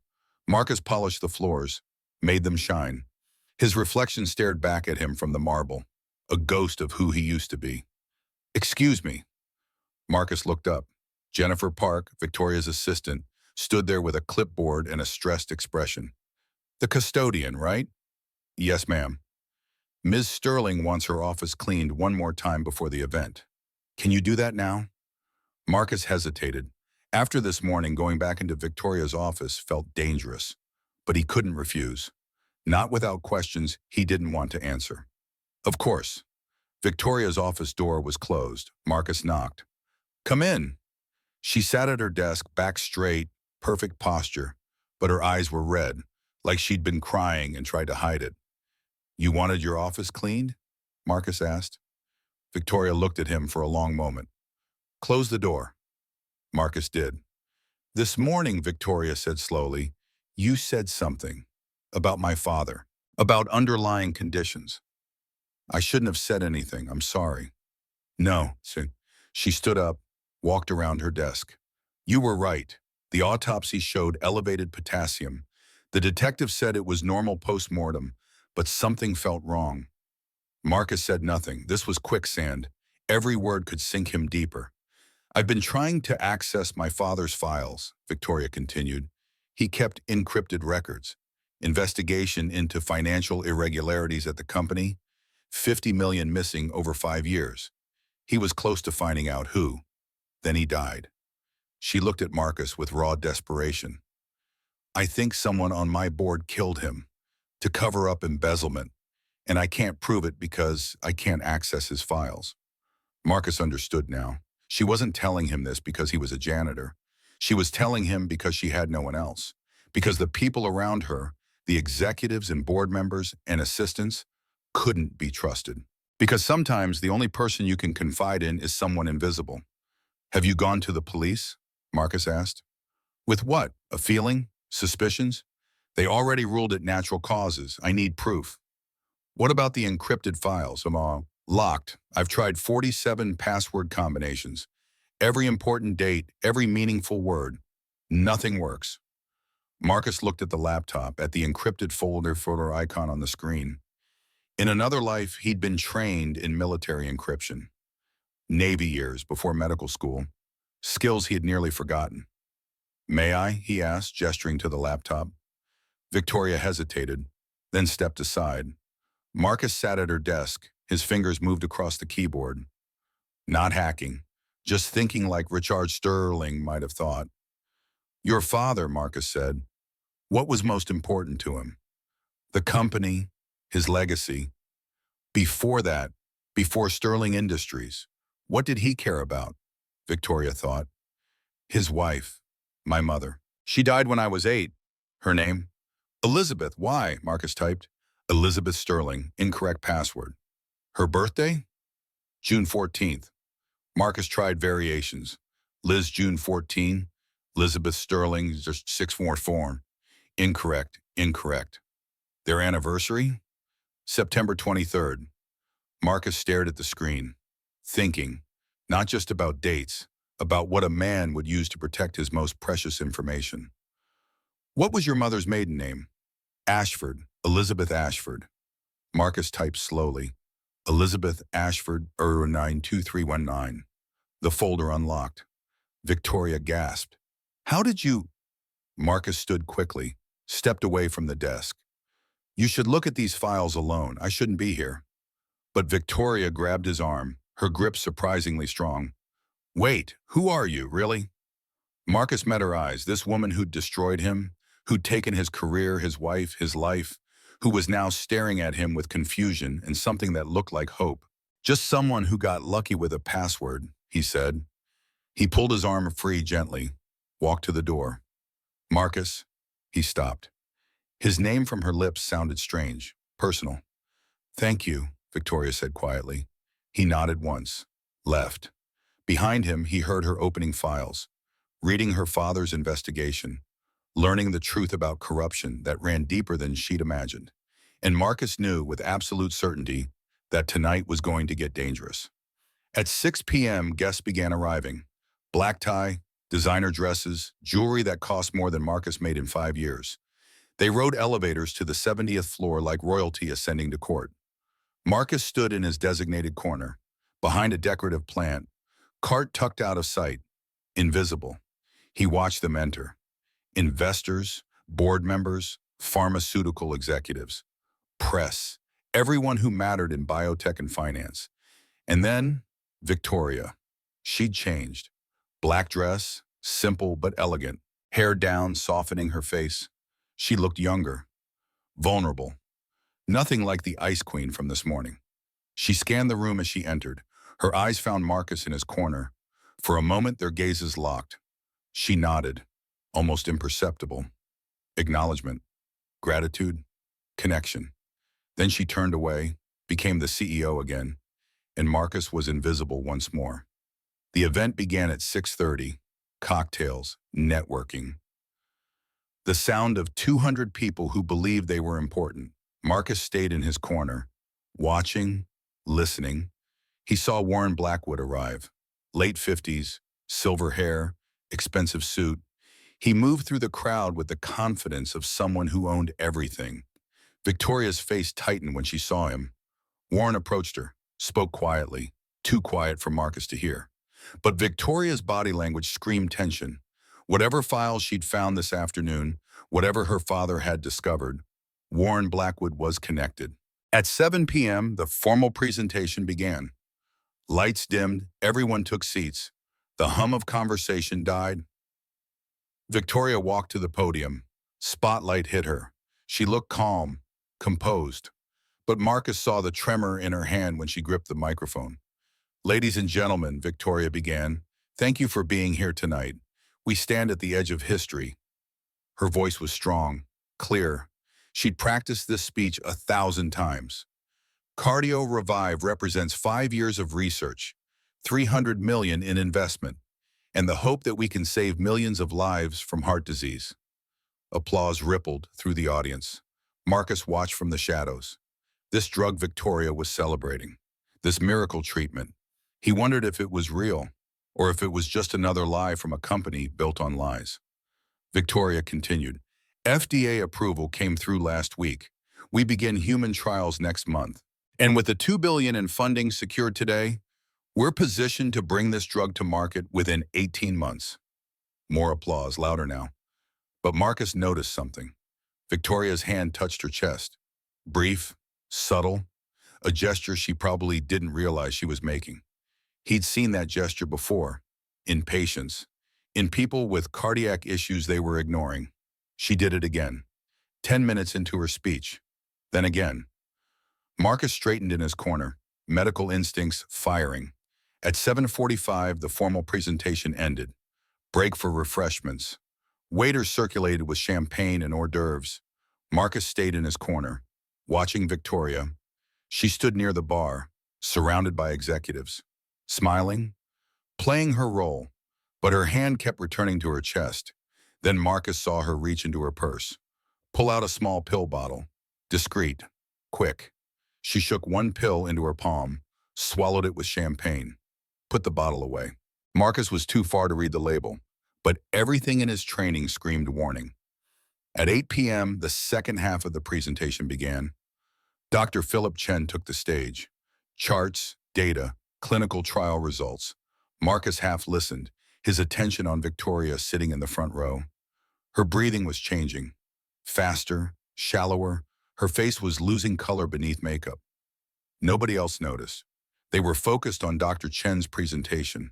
Speaker 1: Marcus polished the floors, made them shine. His reflection stared back at him from the marble, a ghost of who he used to be. Excuse me. Marcus looked up. Jennifer Park, Victoria's assistant, stood there with a clipboard and a stressed expression. The custodian, right? Yes, ma'am. Ms. Sterling wants her office cleaned one more time before the event. Can you do that now? Marcus hesitated. After this morning, going back into Victoria's office felt dangerous, but he couldn't refuse. Not without questions he didn't want to answer. Of course. Victoria's office door was closed. Marcus knocked. Come in. She sat at her desk, back straight, perfect posture, but her eyes were red, like she'd been crying and tried to hide it. You wanted your office cleaned? Marcus asked. Victoria looked at him for a long moment. Close the door. Marcus did. This morning, Victoria said slowly, you said something about my father, about underlying conditions. I shouldn't have said anything. I'm sorry. No. She stood up, walked around her desk. You were right. The autopsy showed elevated potassium. The detective said it was normal post-mortem, but something felt wrong. Marcus said nothing. This was quicksand. Every word could sink him deeper. I've been trying to access my father's files, Victoria continued. He kept encrypted records. Investigation into financial irregularities at the company. 50 million missing over 5 years. He was close to finding out who. Then he died. She looked at Marcus with raw desperation. I think someone on my board killed him to cover up embezzlement, and I can't prove it because I can't access his files. Marcus understood now. She wasn't telling him this because he was a janitor. She was telling him because she had no one else. Because the people around her, the executives and board members and assistants, couldn't be trusted. Because sometimes the only person you can confide in is someone invisible. Have you gone to the police? Marcus asked. With what? A feeling? Suspicions? They already ruled it natural causes. I need proof. What about the encrypted files? Locked. I've tried 47 password combinations. Every important date, every meaningful word. Nothing works. Marcus looked at the laptop, at the encrypted folder icon on the screen. In another life, he'd been trained in military encryption. Navy years before medical school. Skills he had nearly forgotten. May I? He asked, gesturing to the laptop. Victoria hesitated, then stepped aside. Marcus sat at her desk, his fingers moved across the keyboard. Not hacking, just thinking like Richard Sterling might have thought. Your father, Marcus said. What was most important to him? The company, his legacy. Before that, before Sterling Industries, what did he care about? Victoria thought. His wife, my mother. She died when I was 8. Her name? Elizabeth. Why? Marcus typed. Elizabeth Sterling, incorrect password. Her birthday? June 14th. Marcus tried variations. Liz, June 14. Elizabeth Sterling, just 644. Incorrect, incorrect. Their anniversary? September 23rd. Marcus stared at the screen, thinking, not just about dates, about what a man would use to protect his most precious information. What was your mother's maiden name? Ashford, Elizabeth Ashford. Marcus typed slowly. Elizabeth Ashford, 92319. The folder unlocked. Victoria gasped. How did you? Marcus stood quickly, stepped away from the desk. You should look at these files alone. I shouldn't be here. But Victoria grabbed his arm, her grip surprisingly strong. Wait, who are you, really? Marcus met her eyes, this woman who'd destroyed him, who'd taken his career, his wife, his life, who was now staring at him with confusion and something that looked like hope. Just someone who got lucky with a password, he said. He pulled his arm free gently, walked to the door. Marcus, he stopped. His name from her lips sounded strange, personal. Thank you, Victoria said quietly. He nodded once, left. Behind him, he heard her opening files, reading her father's investigation, learning the truth about corruption that ran deeper than she'd imagined. And Marcus knew with absolute certainty that tonight was going to get dangerous. At 6 p.m., guests began arriving. Black tie, designer dresses, jewelry that cost more than Marcus made in 5 years. They rode elevators to the 70th floor like royalty ascending to court. Marcus stood in his designated corner, behind a decorative plant, cart tucked out of sight, invisible. He watched them enter. Investors, board members, pharmaceutical executives, press, everyone who mattered in biotech and finance. And then, Victoria. She'd changed. Black dress, simple but elegant, hair down, softening her face. She looked younger, vulnerable. Nothing like the Ice Queen from this morning. She scanned the room as she entered. Her eyes found Marcus in his corner. For a moment, their gazes locked. She nodded, almost imperceptible. Acknowledgement, gratitude, connection. Then she turned away, became the CEO again, and Marcus was invisible once more. The event began at 6:30. Cocktails, networking. The sound of 200 people who believed they were important. Marcus stayed in his corner, watching, listening. He saw Warren Blackwood arrive, late 50s, silver hair, expensive suit. He moved through the crowd with the confidence of someone who owned everything. Victoria's face tightened when she saw him. Warren approached her, spoke quietly, too quiet for Marcus to hear. But Victoria's body language screamed tension. Whatever files she'd found this afternoon, whatever her father had discovered, Warren Blackwood was connected. At 7 p.m., the formal presentation began. Lights dimmed, everyone took seats. The hum of conversation died. Victoria walked to the podium. Spotlight hit her. She looked calm, composed. But Marcus saw the tremor in her hand when she gripped the microphone. Ladies and gentlemen, Victoria began, thank you for being here tonight. We stand at the edge of history. Her voice was strong, clear. She'd practiced this speech 1,000 times. Cardio Revive represents 5 years of research, 300 million in investment, and the hope that we can save millions of lives from heart disease. Applause rippled through the audience. Marcus watched from the shadows. This drug Victoria was celebrating, this miracle treatment. He wondered if it was real, or if it was just another lie from a company built on lies. Victoria continued, FDA approval came through last week. We begin human trials next month. And with the $2 billion in funding secured today, we're positioned to bring this drug to market within 18 months. More applause, louder now. But Marcus noticed something. Victoria's hand touched her chest. Brief, subtle, a gesture she probably didn't realize she was making. He'd seen that gesture before, in patients, in people with cardiac issues they were ignoring. She did it again, 10 minutes into her speech. Then again. Marcus straightened in his corner, medical instincts firing. At 7:45, the formal presentation ended. Break for refreshments. Waiters circulated with champagne and hors d'oeuvres. Marcus stayed in his corner, watching Victoria. She stood near the bar, surrounded by executives, smiling, playing her role, but her hand kept returning to her chest. Then Marcus saw her reach into her purse, pull out a small pill bottle. Discreet, quick. She shook one pill into her palm, swallowed it with champagne, put the bottle away. Marcus was too far to read the label, but everything in his training screamed warning. At 8 p.m., the second half of the presentation began. Dr. Philip Chen took the stage. Charts, data, clinical trial results. Marcus half listened, his attention on Victoria sitting in the front row. Her breathing was changing. Faster, shallower, her face was losing color beneath makeup. Nobody else noticed. They were focused on Dr. Chen's presentation,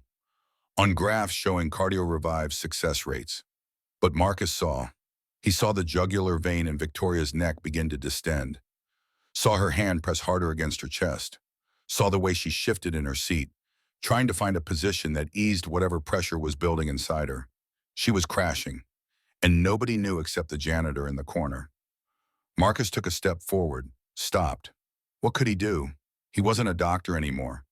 Speaker 1: on graphs showing cardio-revive success rates. But Marcus saw. He saw the jugular vein in Victoria's neck begin to distend, saw her hand press harder against her chest, saw the way she shifted in her seat, trying to find a position that eased whatever pressure was building inside her. She was crashing, and nobody knew except the janitor in the corner. Marcus took a step forward, stopped. What could he do? He wasn't a doctor anymore,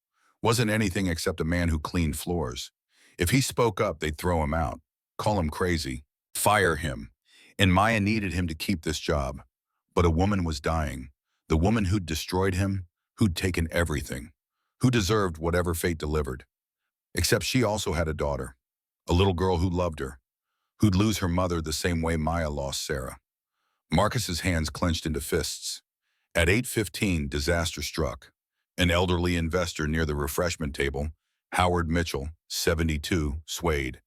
Speaker 1: wasn't anything except a man who cleaned floors. If he spoke up, they'd throw him out, call him crazy, fire him. And Maya needed him to keep this job. But a woman was dying, the woman who'd destroyed him, who'd taken everything, who deserved whatever fate delivered. Except she also had a daughter, a little girl who loved her, who'd lose her mother the same way Maya lost Sarah. Marcus's hands clenched into fists. At 8:15, disaster struck. An elderly investor near the refreshment table, Howard Mitchell, 72, swayed.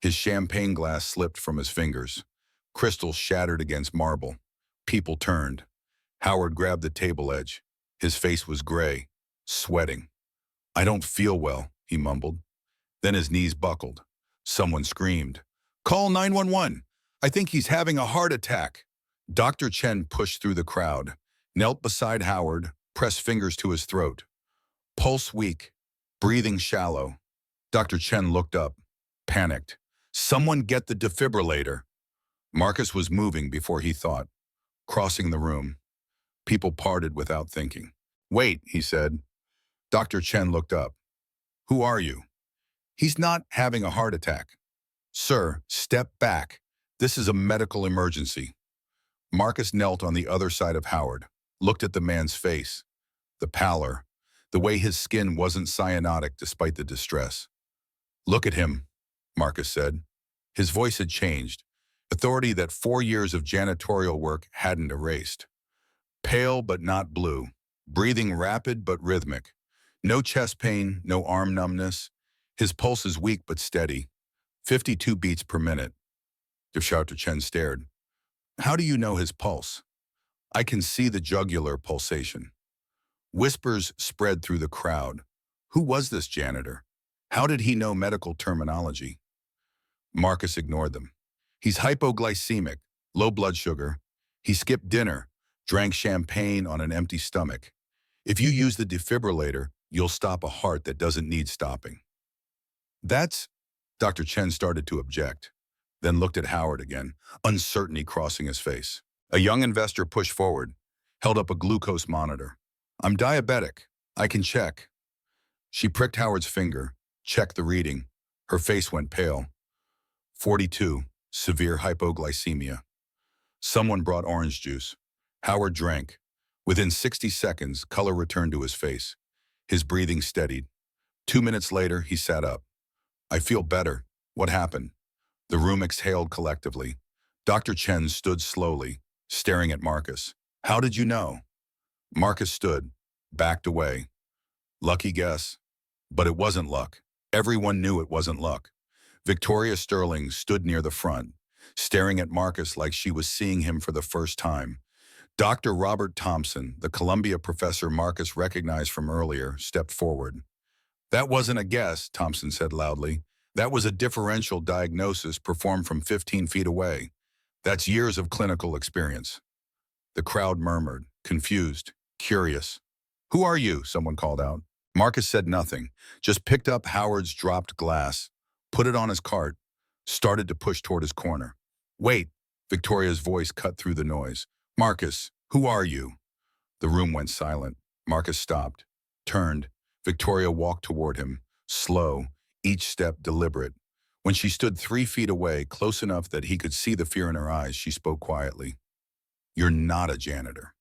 Speaker 1: His champagne glass slipped from his fingers. Crystals shattered against marble. People turned. Howard grabbed the table edge. His face was gray, sweating. "I don't feel well," he mumbled. Then his knees buckled. Someone screamed, "Call 911. I think he's having a heart attack." Dr. Chen pushed through the crowd, knelt beside Howard, pressed fingers to his throat. Pulse weak, breathing shallow. Dr. Chen looked up, panicked. "Someone get the defibrillator." Marcus was moving before he thought, crossing the room. People parted without thinking. "Wait," he said. Dr. Chen looked up. "Who are you?" "He's not having a heart attack." "Sir, step back. This is a medical emergency." Marcus knelt on the other side of Howard, looked at the man's face, the pallor, the way his skin wasn't cyanotic despite the distress. "Look at him," Marcus said. His voice had changed, authority that 4 years of janitorial work hadn't erased. Pale but not blue, breathing rapid but rhythmic. No chest pain, no arm numbness. His pulse is weak but steady, 52 beats per minute. Dr. Chen stared. "How do you know his pulse?" "I can see the jugular pulsation." Whispers spread through the crowd. Who was this janitor? How did he know medical terminology? Marcus ignored them. "He's hypoglycemic, low blood sugar. He skipped dinner, drank champagne on an empty stomach. If you use the defibrillator, you'll stop a heart that doesn't need stopping." "That's..." Dr. Chen started to object, then looked at Howard again, uncertainty crossing his face. A young investor pushed forward, held up a glucose monitor. "I'm diabetic. I can check." She pricked Howard's finger, checked the reading. Her face went pale. 42, severe hypoglycemia. Someone brought orange juice. Howard drank. Within 60 seconds, color returned to his face. His breathing steadied. 2 minutes later, he sat up. "I feel better. What happened?" The room exhaled collectively. Dr. Chen stood slowly, staring at Marcus. "How did you know?" Marcus stood, backed away. "Lucky guess." But it wasn't luck. Everyone knew it wasn't luck. Victoria Sterling stood near the front. staring at Marcus like she was seeing him for the first time. Dr. Robert Thompson, the Columbia professor Marcus recognized from earlier, stepped forward. "That wasn't a guess," Thompson said loudly. "That was a differential diagnosis performed from 15 feet away. That's years of clinical experience." The crowd murmured, confused, curious. "Who are you?" someone called out. Marcus said nothing, just picked up Howard's dropped glass, put it on his cart, started to push toward his corner. "Wait," Victoria's voice cut through the noise. "Marcus, who are you?" The room went silent. Marcus stopped, turned. Victoria walked toward him, slow, each step deliberate. When she stood 3 feet away, close enough that he could see the fear in her eyes, she spoke quietly. "You're not a janitor."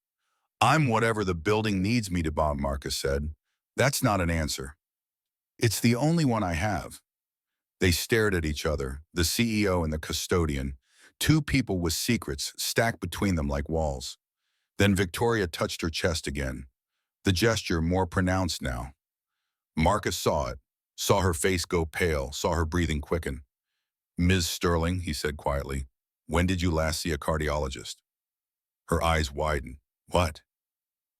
Speaker 1: "I'm whatever the building needs me to be," Marcus said. "That's not an answer. It's the only one I have." They stared at each other, the CEO and the custodian, two people with secrets stacked between them like walls. Then Victoria touched her chest again, the gesture more pronounced now. Marcus saw it, saw her face go pale, saw her breathing quicken. "Ms. Sterling," he said quietly, "when did you last see a cardiologist?" Her eyes widened. "What?"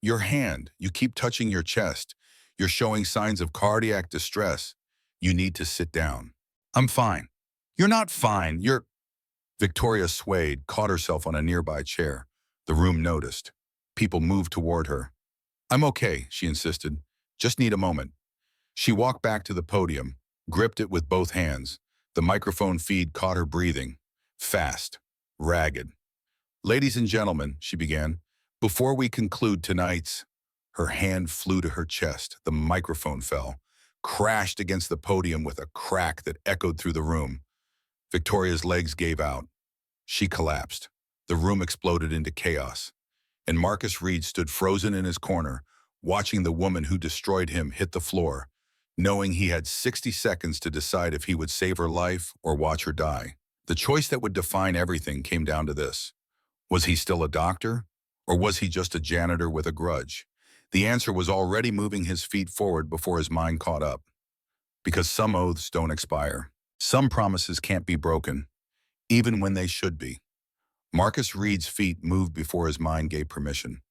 Speaker 1: "Your hand. You keep touching your chest. You're showing signs of cardiac distress. You need to sit down." "I'm fine." "You're not fine. You're—" Victoria swayed, caught herself on a nearby chair. The room noticed. People moved toward her. "I'm okay," she insisted. "Just need a moment." She walked back to the podium, gripped it with both hands. The microphone feed caught her breathing. Fast. Ragged. "Ladies and gentlemen," she began, "before we conclude tonight's—" Her hand flew to her chest. The microphone fell, crashed against the podium with a crack that echoed through the room. Victoria's legs gave out. She collapsed. The room exploded into chaos. And Marcus Reed stood frozen in his corner, watching the woman who destroyed him hit the floor, knowing he had 60 seconds to decide if he would save her life or watch her die. The choice that would define everything came down to this. Was he still a doctor, or was he just a janitor with a grudge? The answer was already moving his feet forward before his mind caught up. Because some oaths don't expire. Some promises can't be broken, even when they should be. Marcus Reed's feet moved before his mind gave permission.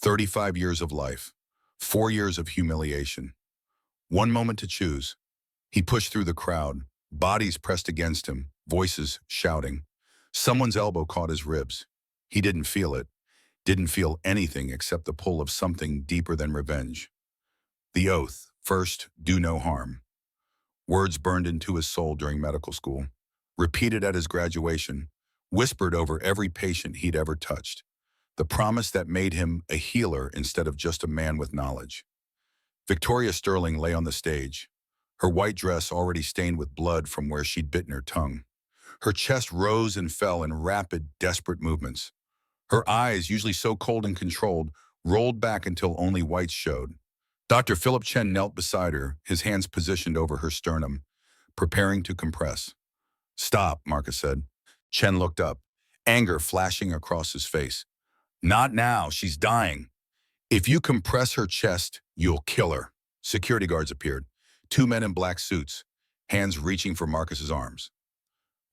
Speaker 1: 35 years of life, 4 years of humiliation. One moment to choose. He pushed through the crowd, bodies pressed against him, voices shouting. Someone's elbow caught his ribs. He didn't feel it, didn't feel anything except the pull of something deeper than revenge. The oath, first, do no harm. Words burned into his soul during medical school, repeated at his graduation, whispered over every patient he'd ever touched. The promise that made him a healer instead of just a man with knowledge. Victoria Sterling lay on the stage, her white dress already stained with blood from where she'd bitten her tongue. Her chest rose and fell in rapid, desperate movements. Her eyes, usually so cold and controlled, rolled back until only whites showed. Dr. Philip Chen knelt beside her, his hands positioned over her sternum, preparing to compress. "Stop," Marcus said. Chen looked up, anger flashing across his face. "Not now, she's dying. If you compress her chest, you'll kill her." Security guards appeared, 2 men in black suits, hands reaching for Marcus's arms.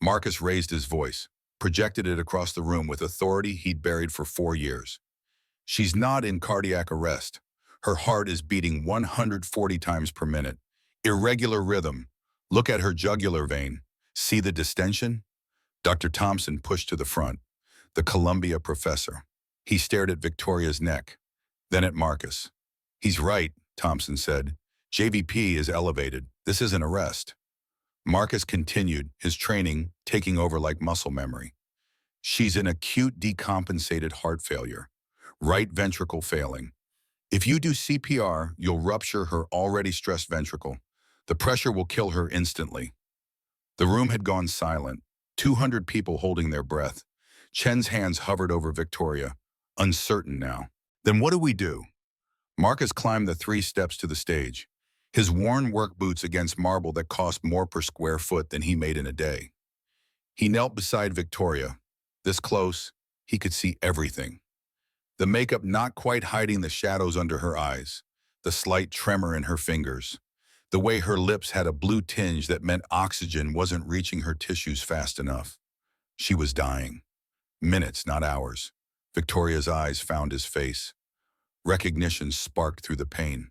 Speaker 1: Marcus raised his voice, projected it across the room with authority he'd buried for 4 years. "She's not in cardiac arrest. Her heart is beating 140 times per minute. Irregular rhythm. Look at her jugular vein. See the distension?" Dr. Thompson pushed to the front, the Columbia professor. He stared at Victoria's neck, then at Marcus. "He's right," Thompson said. "JVP is elevated. This isn't arrest." Marcus continued, his training taking over like muscle memory. "She's in acute decompensated heart failure. Right ventricle failing. If you do CPR, you'll rupture her already stressed ventricle. The pressure will kill her instantly." The room had gone silent, 200 people holding their breath. Chen's hands hovered over Victoria, uncertain now. "Then what do we do?" Marcus climbed the 3 steps to the stage, his worn work boots against marble that cost more per square foot than he made in a day. He knelt beside Victoria. This close, he could see everything. The makeup not quite hiding the shadows under her eyes, the slight tremor in her fingers, the way her lips had a blue tinge that meant oxygen wasn't reaching her tissues fast enough. She was dying. Minutes, not hours. Victoria's eyes found his face. Recognition sparked through the pain.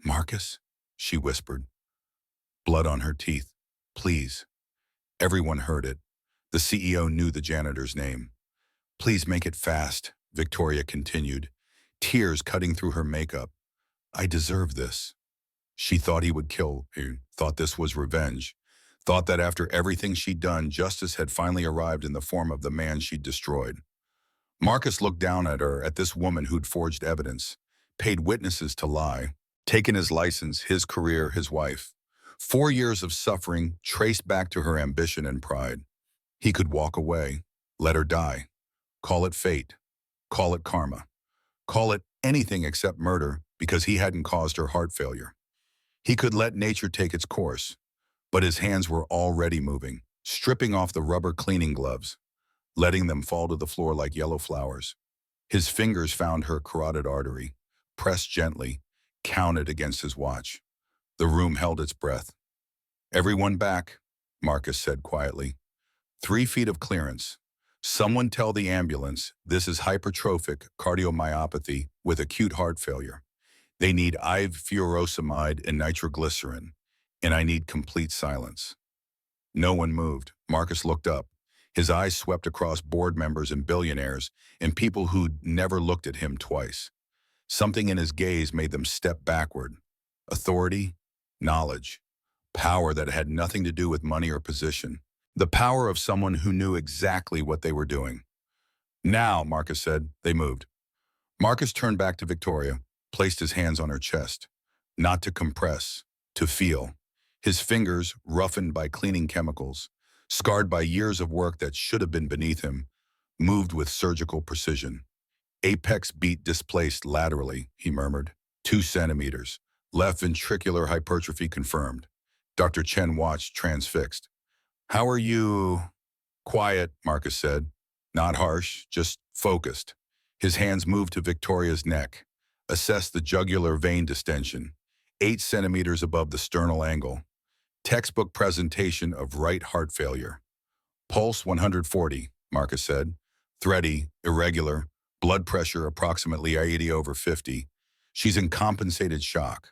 Speaker 1: "Marcus?" she whispered, blood on her teeth. "Please." Everyone heard it. The CEO knew the janitor's name. "Please make it fast," Victoria continued, tears cutting through her makeup. "I deserve this." She thought he would kill her, thought this was revenge, thought that after everything she'd done, justice had finally arrived in the form of the man she'd destroyed. Marcus looked down at her, at this woman who'd forged evidence, paid witnesses to lie, taken his license, his career, his wife. 4 years of suffering traced back to her ambition and pride. He could walk away, let her die, call it fate, call it karma, call it anything except murder because he hadn't caused her heart failure. He could let nature take its course, but his hands were already moving, stripping off the rubber cleaning gloves, letting them fall to the floor like yellow flowers. His fingers found her carotid artery, pressed gently, counted against his watch. The room held its breath. "Everyone back," Marcus said quietly. 3 feet of clearance. "Someone tell the ambulance this is hypertrophic cardiomyopathy with acute heart failure. They need IV furosemide and nitroglycerin, and I need complete silence." No one moved. Marcus looked up. His eyes swept across board members and billionaires and people who'd never looked at him twice. Something in his gaze made them step backward. Authority, knowledge, power that had nothing to do with money or position. The power of someone who knew exactly what they were doing. "Now," Marcus said. They moved. Marcus turned back to Victoria, placed his hands on her chest. Not to compress, to feel. His fingers, roughened by cleaning chemicals, scarred by years of work that should have been beneath him, moved with surgical precision. "Apex beat displaced laterally," he murmured. 2 centimeters. Left ventricular hypertrophy confirmed. Dr. Chen watched, transfixed. "How are you?" "Quiet," Marcus said. Not harsh, just focused. His hands moved to Victoria's neck, assessed the jugular vein distension, 8 centimeters above the sternal angle. Textbook presentation of right heart failure. "Pulse 140, Marcus said. "Thready, irregular, blood pressure approximately 80/50. She's in compensated shock."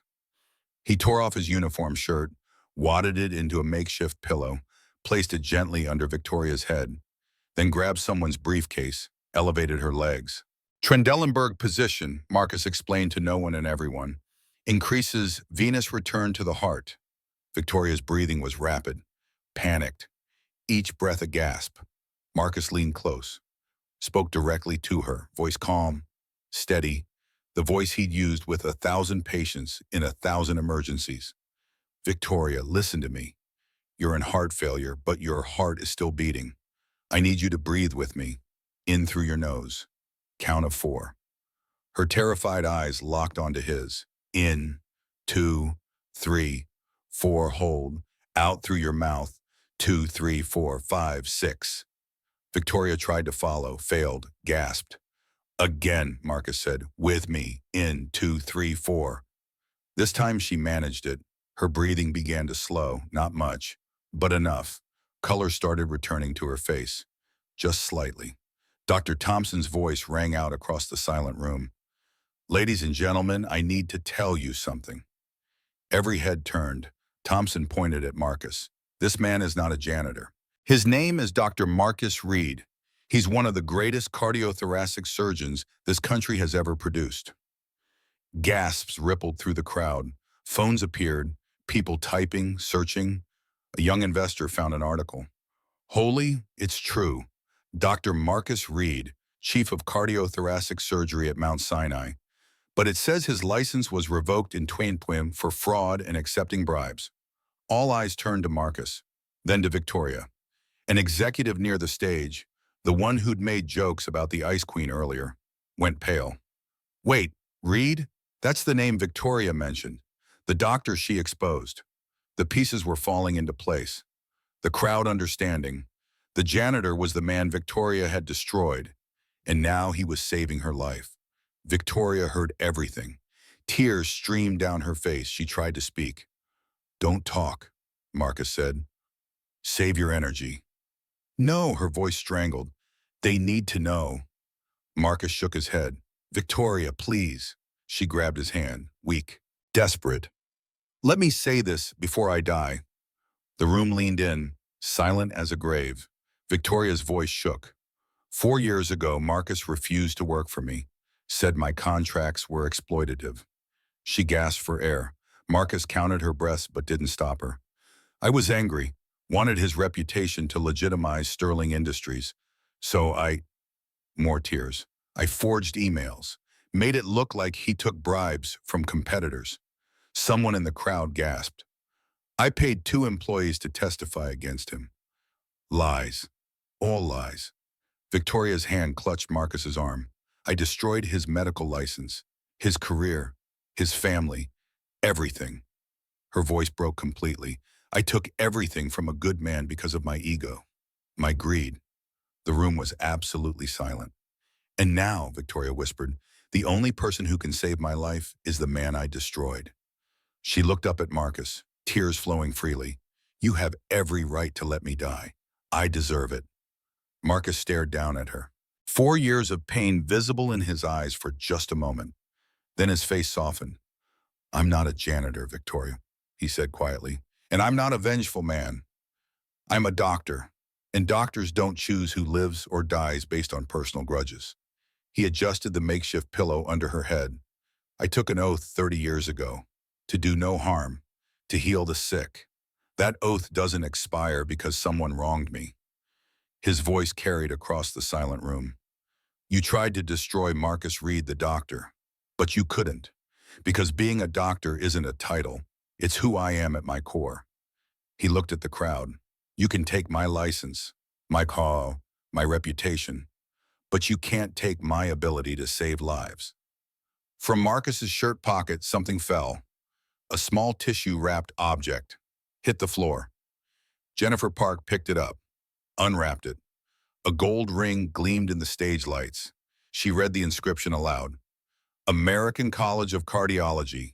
Speaker 1: He tore off his uniform shirt, wadded it into a makeshift pillow, placed it gently under Victoria's head, then grabbed someone's briefcase, elevated her legs. "Trendelenburg position," Marcus explained to no one and everyone, "increases venous return to the heart." Victoria's breathing was rapid, panicked, each breath a gasp. Marcus leaned close, spoke directly to her, voice calm, steady, the voice he'd used with 1,000 patients in 1,000 emergencies. "Victoria, listen to me. You're in heart failure, but your heart is still beating. I need you to breathe with me. In through your nose. Count of 4. Her terrified eyes locked onto his. "In, 2, 3, 4, hold. Out through your mouth. 2, 3, 4, 5, 6. Victoria tried to follow, failed, gasped. "Again," Marcus said. "With me. In, 2, 3, 4. This time she managed it. Her breathing began to slow, not much, but enough. Color started returning to her face. Just slightly. Dr. Thompson's voice rang out across the silent room. "Ladies and gentlemen, I need to tell you something." Every head turned. Thompson pointed at Marcus. "This man is not a janitor. His name is Dr. Marcus Reed. He's one of the greatest cardiothoracic surgeons this country has ever produced." Gasps rippled through the crowd. Phones appeared, people typing, searching. A young investor found an article. "Holy, it's true. Dr. Marcus Reed, chief of cardiothoracic surgery at Mount Sinai. But it says his license was revoked in Twainpwim for fraud and accepting bribes." All eyes turned to Marcus, then to Victoria. An executive near the stage, the one who'd made jokes about the Ice Queen earlier, went pale. "Wait, Reed? That's the name Victoria mentioned. The doctor she exposed." The pieces were falling into place. The crowd understanding. The janitor was the man Victoria had destroyed, and now he was saving her life. Victoria heard everything. Tears streamed down her face. She tried to speak. "Don't talk," Marcus said. "Save your energy." No, her voice strangled. They need to know. Marcus shook his head. Victoria, please. She grabbed his hand, weak, desperate. Let me say this before I die. The room leaned in, silent as a grave. Victoria's voice shook. 4 years ago, Marcus refused to work for me, said my contracts were exploitative. She gasped for air. Marcus counted her breaths but didn't stop her. I was angry, wanted his reputation to legitimize Sterling Industries. So more tears. I forged emails, made it look like he took bribes from competitors. Someone in the crowd gasped. I paid 2 employees to testify against him. Lies. All lies. Victoria's hand clutched Marcus's arm. I destroyed his medical license, his career, his family, everything. Her voice broke completely. I took everything from a good man because of my ego, my greed. The room was absolutely silent. And now, Victoria whispered, the only person who can save my life is the man I destroyed. She looked up at Marcus, tears flowing freely. You have every right to let me die. I deserve it. Marcus stared down at her. 4 years of pain visible in his eyes for just a moment. Then his face softened. I'm not a janitor, Victoria, he said quietly. And I'm not a vengeful man. I'm a doctor. And doctors don't choose who lives or dies based on personal grudges. He adjusted the makeshift pillow under her head. I took an oath 30 years ago to do no harm, to heal the sick. That oath doesn't expire because someone wronged me. His voice carried across the silent room. You tried to destroy Marcus Reed, the doctor, but you couldn't, because being a doctor isn't a title. It's who I am at my core. He looked at the crowd. You can take my license, my call, my reputation, but you can't take my ability to save lives. From Marcus's shirt pocket, something fell. A small tissue-wrapped object hit the floor. Jennifer Park picked it up, unwrapped it. A gold ring gleamed in the stage lights. She read the inscription aloud. American College of Cardiology,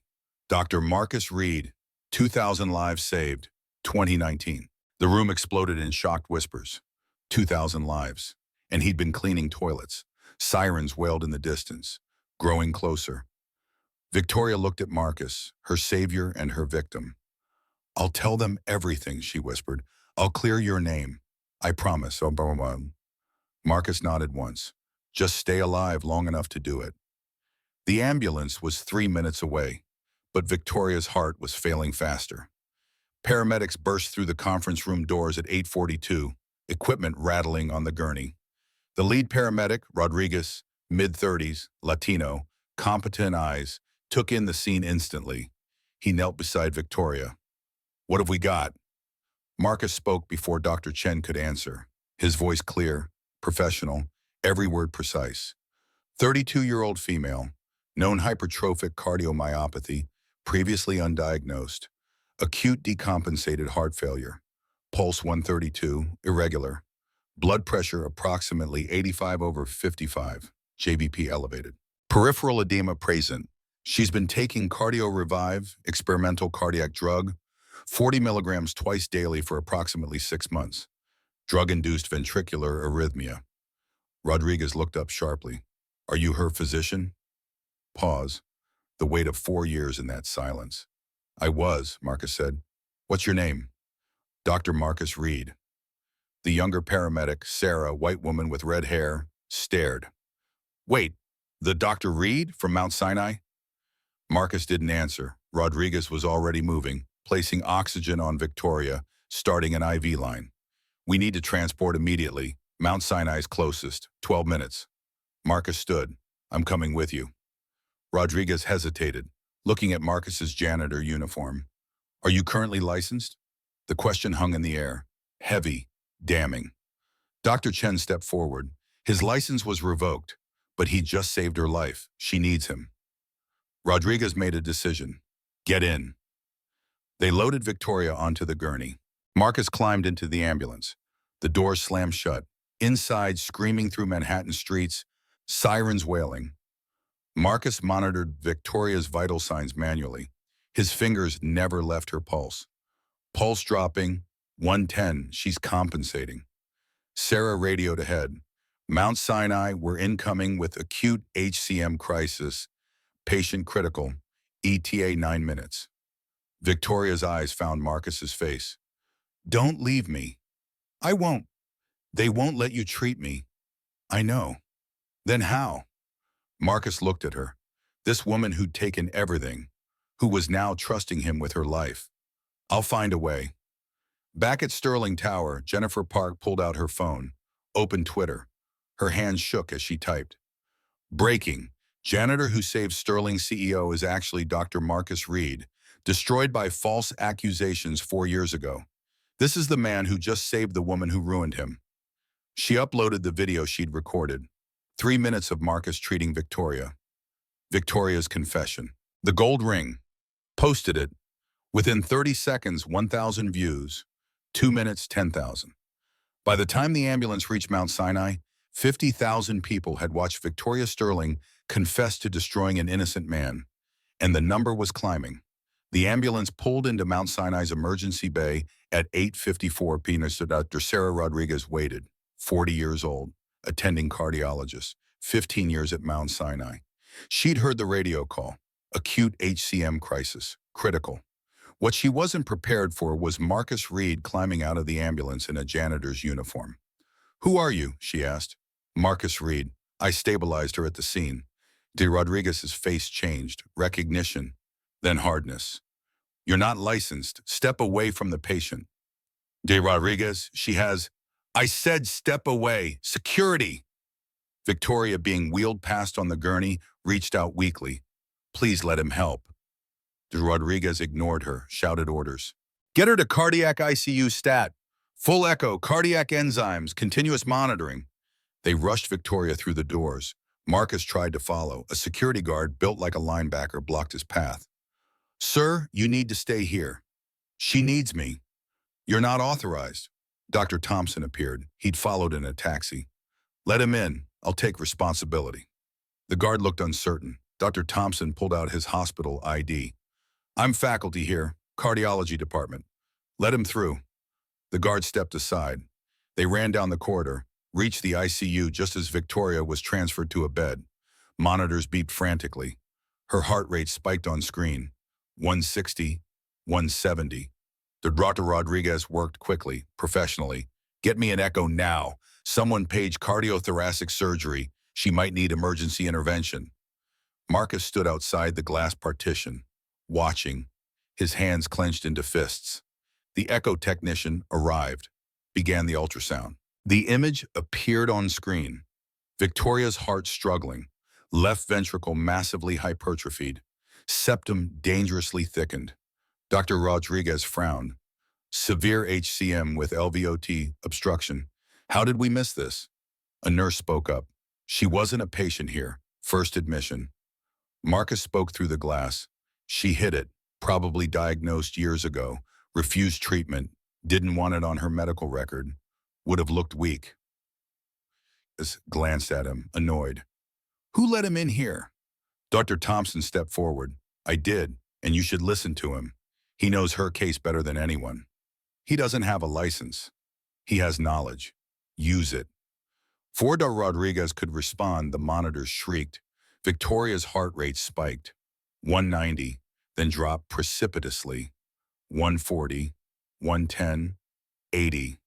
Speaker 1: Dr. Marcus Reed, 2,000 lives saved, 2019. The room exploded in shocked whispers. 2,000 lives. And he'd been cleaning toilets. Sirens wailed in the distance, growing closer. Victoria looked at Marcus, her savior and her victim. I'll tell them everything, she whispered. I'll clear your name. I promise. Marcus nodded once. Just stay alive long enough to do it. The ambulance was 3 minutes away, but Victoria's heart was failing faster. Paramedics burst through the conference room doors at 8:42, equipment rattling on the gurney. The lead paramedic, Rodriguez, mid-30s, Latino, competent eyes, took in the scene instantly. He knelt beside Victoria. What have we got? Marcus spoke before Dr. Chen could answer, his voice clear, professional, every word precise. 32-year-old female, known hypertrophic cardiomyopathy, previously undiagnosed, acute decompensated heart failure, pulse 132, irregular, blood pressure approximately 85/55, JVP elevated. Peripheral edema present. She's been taking Cardio Revive, experimental cardiac drug, 40 milligrams twice daily for approximately 6 months. Drug-induced ventricular arrhythmia. Rodriguez looked up sharply. Are you her physician? Pause. The weight of 4 years in that silence. I was, Marcus said. What's your name? Dr. Marcus Reed. The younger paramedic, Sarah, white woman with red hair, stared. Wait, the Dr. Reed from Mount Sinai? Marcus didn't answer. Rodriguez was already moving, placing oxygen on Victoria, starting an IV line. We need to transport immediately. Mount Sinai's closest, 12 minutes. Marcus stood. I'm coming with you. Rodriguez hesitated, looking at Marcus's janitor uniform. Are you currently licensed? The question hung in the air, heavy, damning. Dr. Chen stepped forward. His license was revoked, but he just saved her life. She needs him. Rodriguez made a decision. Get in. They loaded Victoria onto the gurney. Marcus climbed into the ambulance. The doors slammed shut. Inside, screaming through Manhattan streets, sirens wailing. Marcus monitored Victoria's vital signs manually. His fingers never left her pulse. Pulse dropping, 110, she's compensating. Sarah radioed ahead. Mount Sinai, we're incoming with acute HCM crisis, patient critical, ETA 9 minutes. Victoria's eyes found Marcus's face. Don't leave me. I won't. They won't let you treat me. I know. Then how? Marcus looked at her. This woman who'd taken everything, who was now trusting him with her life. I'll find a way. Back at Sterling Tower, Jennifer Park pulled out her phone, opened Twitter. Her hands shook as she typed. Breaking. Janitor who saved Sterling CEO is actually Dr. Marcus Reed, destroyed by false accusations 4 years ago. This is the man who just saved the woman who ruined him. She uploaded the video she'd recorded. 3 minutes of Marcus treating Victoria. Victoria's confession. The gold ring. Posted it. Within 30 seconds, 1,000 views. 2 minutes, 10,000. By the time the ambulance reached Mount Sinai, 50,000 people had watched Victoria Sterling confess to destroying an innocent man, and the number was climbing. The ambulance pulled into Mount Sinai's emergency bay at 8:54 p.m. Dr. Sarah Rodriguez waited, 40 years old, attending cardiologist, 15 years at Mount Sinai. She'd heard the radio call, acute HCM crisis, critical. What she wasn't prepared for was Marcus Reed climbing out of the ambulance in a janitor's uniform. Who are you? She asked. Marcus Reed. I stabilized her at the scene. De Rodriguez's face changed, recognition, then hardness. You're not licensed. Step away from the patient. De Rodriguez, she has. I said step away. Security. Victoria, being wheeled past on the gurney, reached out weakly. Please let him help. De Rodriguez ignored her, shouted orders. Get her to cardiac ICU stat. Full echo, cardiac enzymes, continuous monitoring. They rushed Victoria through the doors. Marcus tried to follow. A security guard, built like a linebacker, blocked his path. Sir, you need to stay here. She needs me. You're not authorized. Dr. Thompson appeared. He'd followed in a taxi. Let him in. I'll take responsibility. The guard looked uncertain. Dr. Thompson pulled out his hospital ID. I'm faculty here, cardiology department. Let him through. The guard stepped aside. They ran down the corridor, reached the ICU just as Victoria was transferred to a bed. Monitors beeped frantically. Her heart rate spiked on screen. 160, 170. Dr. Rodriguez worked quickly, professionally. Get me an echo now. Someone page cardiothoracic surgery. She might need emergency intervention. Marcus stood outside the glass partition, watching, his hands clenched into fists. The echo technician arrived, began the ultrasound. The image appeared on screen. Victoria's heart struggling, left ventricle massively hypertrophied, septum dangerously thickened. Dr. Rodriguez frowned. Severe HCM with LVOT obstruction. How did we miss this? A nurse spoke up. She wasn't a patient here. First admission. Marcus spoke through the glass. She hid it, probably diagnosed years ago, refused treatment, didn't want it on her medical record, would have looked weak. Glanced at him, annoyed. Who let him in here? Dr. Thompson stepped forward. I did, and you should listen to him. He knows her case better than anyone. He doesn't have a license. He has knowledge. Use it. Before Dr. Rodriguez could respond, the monitors shrieked. Victoria's heart rate spiked. 190, then dropped precipitously. 140, 110, 80.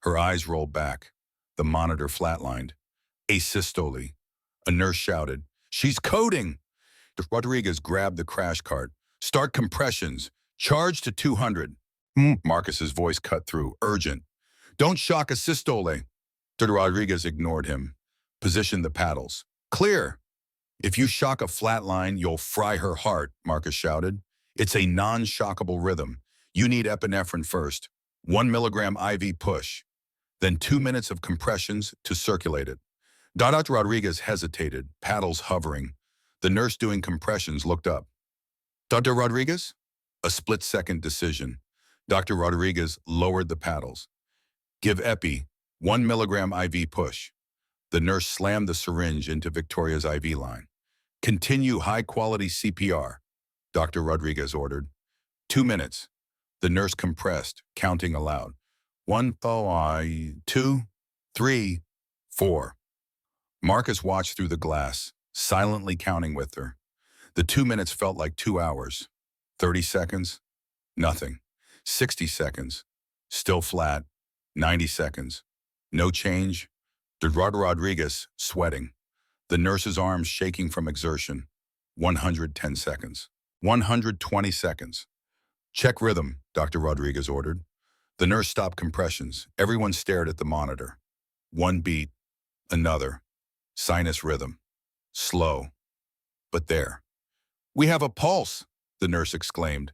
Speaker 1: Her eyes rolled back. The monitor flatlined. Asystole. A nurse shouted, She's coding! Rodriguez grabbed the crash cart. Start compressions. Charge to 200. Marcus's voice cut through. Urgent. Don't shock a systole. Dr. Rodriguez ignored him. Position the paddles. Clear. If you shock a flat line, you'll fry her heart, Marcus shouted. It's a non-shockable rhythm. You need epinephrine first. 1 milligram IV push. Then 2 minutes of compressions to circulate it. Dr. Rodriguez hesitated, paddles hovering. The nurse doing compressions looked up. Dr. Rodriguez? A split-second decision. Dr. Rodriguez lowered the paddles. Give epi, 1 milligram IV push. The nurse slammed the syringe into Victoria's IV line. Continue high-quality CPR, Dr. Rodriguez ordered. 2 minutes. The nurse compressed, counting aloud. 1, 2, 3, 4. Marcus watched through the glass, silently counting with her. The 2 minutes felt like 2 hours. 30 seconds, nothing. 60 seconds, still flat. 90 seconds, no change. Eduardo Rodriguez, sweating. The nurse's arms shaking from exertion. 110 seconds. 120 seconds. Check rhythm, Dr. Rodriguez ordered. The nurse stopped compressions. Everyone stared at the monitor. One beat, another. Sinus rhythm. Slow. But there. "We have a pulse," the nurse exclaimed.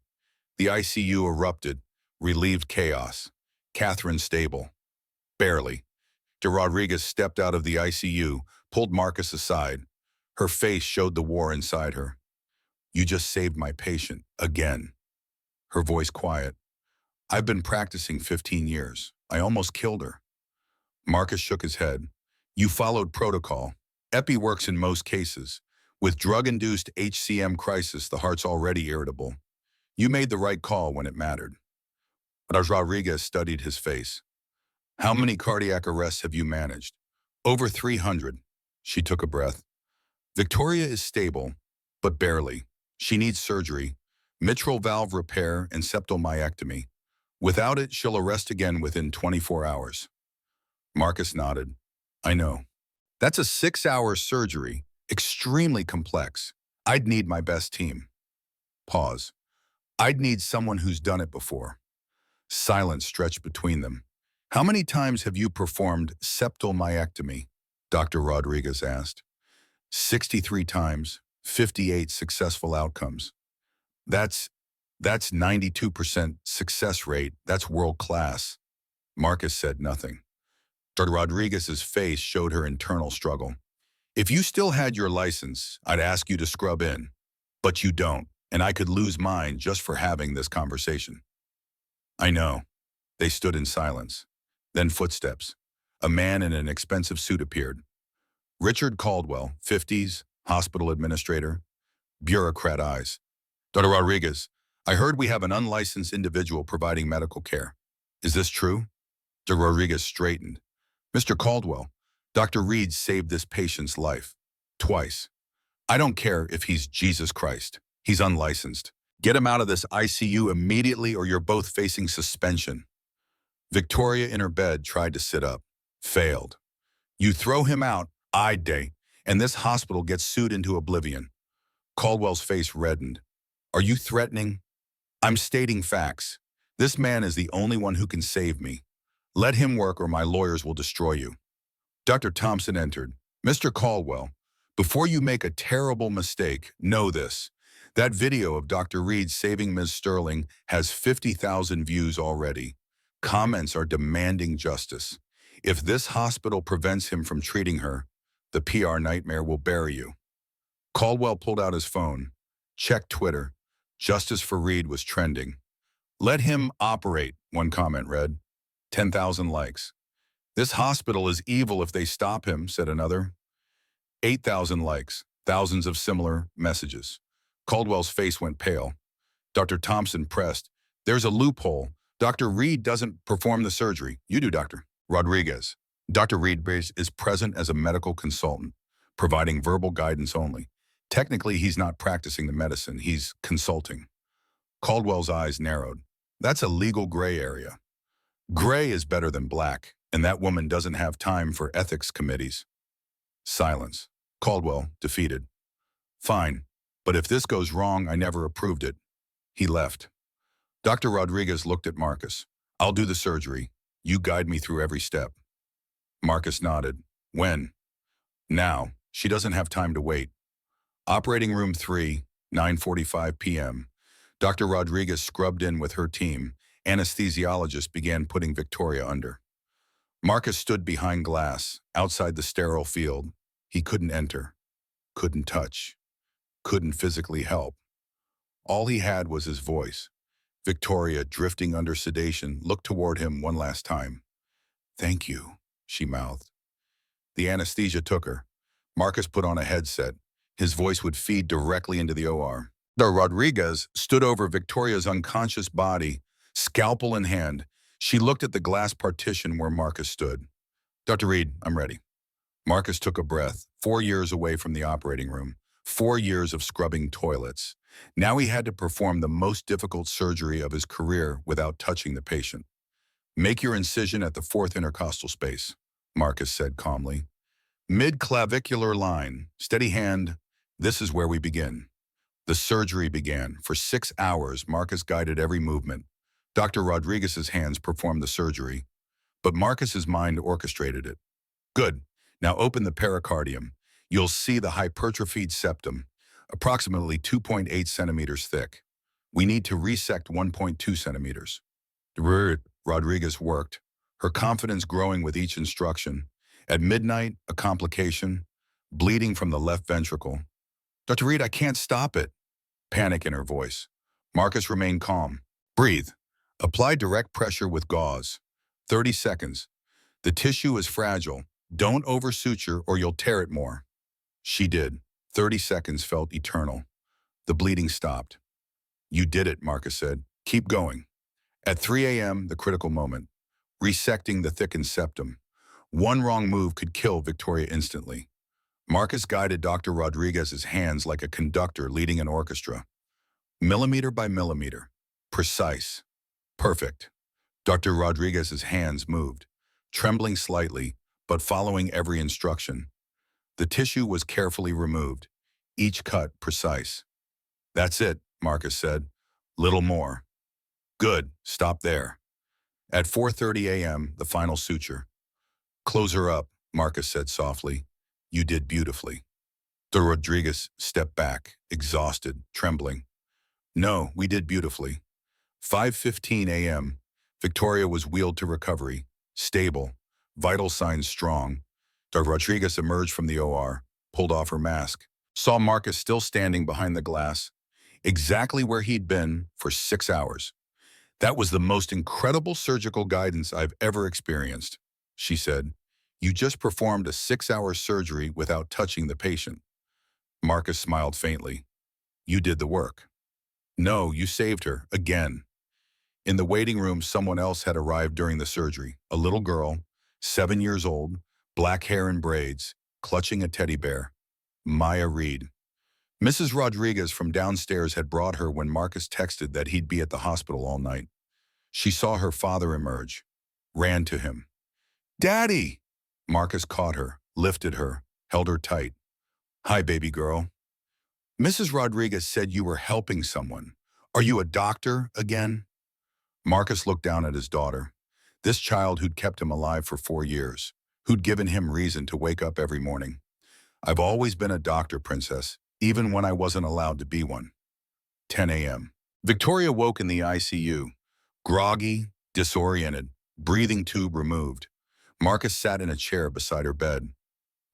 Speaker 1: The ICU erupted, relieved chaos. Catherine stable. Barely. De Rodriguez stepped out of the ICU, pulled Marcus aside. Her face showed the war inside her. "You just saved my patient, again." Her voice quiet. "I've been practicing 15 years. I almost killed her." Marcus shook his head. "You followed protocol. Epi works in most cases. With drug-induced HCM crisis, the heart's already irritable. You made the right call when it mattered." But Rodriguez studied his face. "How many cardiac arrests have you managed?" "Over 300. She took a breath. "Victoria is stable, but barely. She needs surgery, mitral valve repair, and septal myectomy. Without it, she'll arrest again within 24 hours. Marcus nodded. "I know. That's a 6-hour surgery, extremely complex. I'd need my best team." Pause. "I'd need someone who's done it before." Silence stretched between them. "How many times have you performed septal myectomy?" Dr. Rodriguez asked. 63 times, 58 successful outcomes. That's 92% success rate. That's world class." Marcus said nothing. Dr. Rodriguez's face showed her internal struggle. "If you still had your license, I'd ask you to scrub in. But you don't, and I could lose mine just for having this conversation." "I know." They stood in silence. Then footsteps. A man in an expensive suit appeared. Richard Caldwell, 50s, hospital administrator, bureaucrat eyes. "Dr. Rodriguez, I heard we have an unlicensed individual providing medical care. Is this true?" Dr. Rodriguez straightened. "Mr. Caldwell, Dr. Reed saved this patient's life. Twice. I don't care if he's Jesus Christ. He's unlicensed. Get him out of this ICU immediately or you're both facing suspension." Victoria in her bed tried to sit up. Failed. "You throw him out, I'd day, and this hospital gets sued into oblivion." Caldwell's face reddened. "Are you threatening?" "I'm stating facts. This man is the only one who can save me. Let him work or my lawyers will destroy you." Dr. Thompson entered. "Mr. Caldwell, before you make a terrible mistake, know this. That video of Dr. Reed saving Ms. Sterling has 50,000 views already. Comments are demanding justice. If this hospital prevents him from treating her, the PR nightmare will bury you." Caldwell pulled out his phone. Checked Twitter. Justice for Reed was trending. "Let him operate," one comment read. 10,000 likes. "This hospital is evil if they stop him," said another. 8,000 likes. Thousands of similar messages. Caldwell's face went pale. Dr. Thompson pressed. "There's a loophole. Dr. Reed doesn't perform the surgery. You do, Dr. Rodriguez. Dr. Reed is present as a medical consultant, providing verbal guidance only. Technically, he's not practicing the medicine. He's consulting." Caldwell's eyes narrowed. "That's a legal gray area. Gray is better than black, and that woman doesn't have time for ethics committees." Silence. Caldwell, defeated. "Fine, but if this goes wrong, I never approved it." He left. Dr. Rodriguez looked at Marcus. "I'll do the surgery. You guide me through every step." Marcus nodded. "When?" "Now. She doesn't have time to wait." Operating room 3, 9:45 p.m. Dr. Rodriguez scrubbed in with her team. Anesthesiologist began putting Victoria under. Marcus stood behind glass, outside the sterile field. He couldn't enter, couldn't touch, couldn't physically help. All he had was his voice. Victoria, drifting under sedation, looked toward him one last time. "Thank you," she mouthed. The anesthesia took her. Marcus put on a headset. His voice would feed directly into the OR. Dr. Rodriguez stood over Victoria's unconscious body, scalpel in hand. She looked at the glass partition where Marcus stood. Dr. Reed, I'm ready. Marcus took a breath. 4 years away from the operating room. 4 years of scrubbing toilets. Now he had to perform the most difficult surgery of his career without touching the patient. Make your incision at the fourth intercostal space, Marcus said calmly. Mid-clavicular line. Steady hand. This is where we begin. The surgery began. For 6 hours, Marcus guided every movement. Dr. Rodriguez's hands performed the surgery, but Marcus's mind orchestrated it. Good. Now open the pericardium. You'll see the hypertrophied septum, approximately 2.8 centimeters thick. We need to resect 1.2 centimeters. Rodriguez worked, her confidence growing with each instruction. At midnight, a complication, bleeding from the left ventricle. Dr. Reed, I can't stop it. Panic in her voice. Marcus remained calm. Breathe. Apply direct pressure with gauze. 30 seconds. The tissue is fragile. Don't over-suture or you'll tear it more. She did. 30 seconds felt eternal. The bleeding stopped. You did it, Marcus said. Keep going. At 3 a.m., the critical moment. Resecting the thickened septum. One wrong move could kill Victoria instantly. Marcus guided Dr. Rodriguez's hands like a conductor leading an orchestra. Millimeter by millimeter. Precise. Perfect. Dr. Rodriguez's hands moved, trembling slightly, but following every instruction. The tissue was carefully removed, each cut precise. That's it, Marcus said. Little more. Good, stop there. At 4:30 a.m., the final suture. Close her up, Marcus said softly. You did beautifully. Dr. Rodriguez stepped back, exhausted, trembling. No, we did beautifully. 5:15 a.m., Victoria was wheeled to recovery, stable, vital signs strong. Dr. Rodriguez emerged from the OR, pulled off her mask, saw Marcus still standing behind the glass, exactly where he'd been for 6 hours. That was the most incredible surgical guidance I've ever experienced, she said. You just performed a 6-hour surgery without touching the patient. Marcus smiled faintly. You did the work. No, you saved her, again. In the waiting room, someone else had arrived during the surgery. A little girl, 7 years old, black hair and braids, clutching a teddy bear. Maya Reed. Mrs. Rodriguez from downstairs had brought her when Marcus texted that he'd be at the hospital all night. She saw her father emerge, ran to him. Daddy! Marcus caught her, lifted her, held her tight. Hi, baby girl. Mrs. Rodriguez said you were helping someone. Are you a doctor again? Marcus looked down at his daughter, this child who'd kept him alive for 4 years, who'd given him reason to wake up every morning. I've always been a doctor, princess, even when I wasn't allowed to be one. 10 a.m. Victoria woke in the ICU, groggy, disoriented, breathing tube removed. Marcus sat in a chair beside her bed.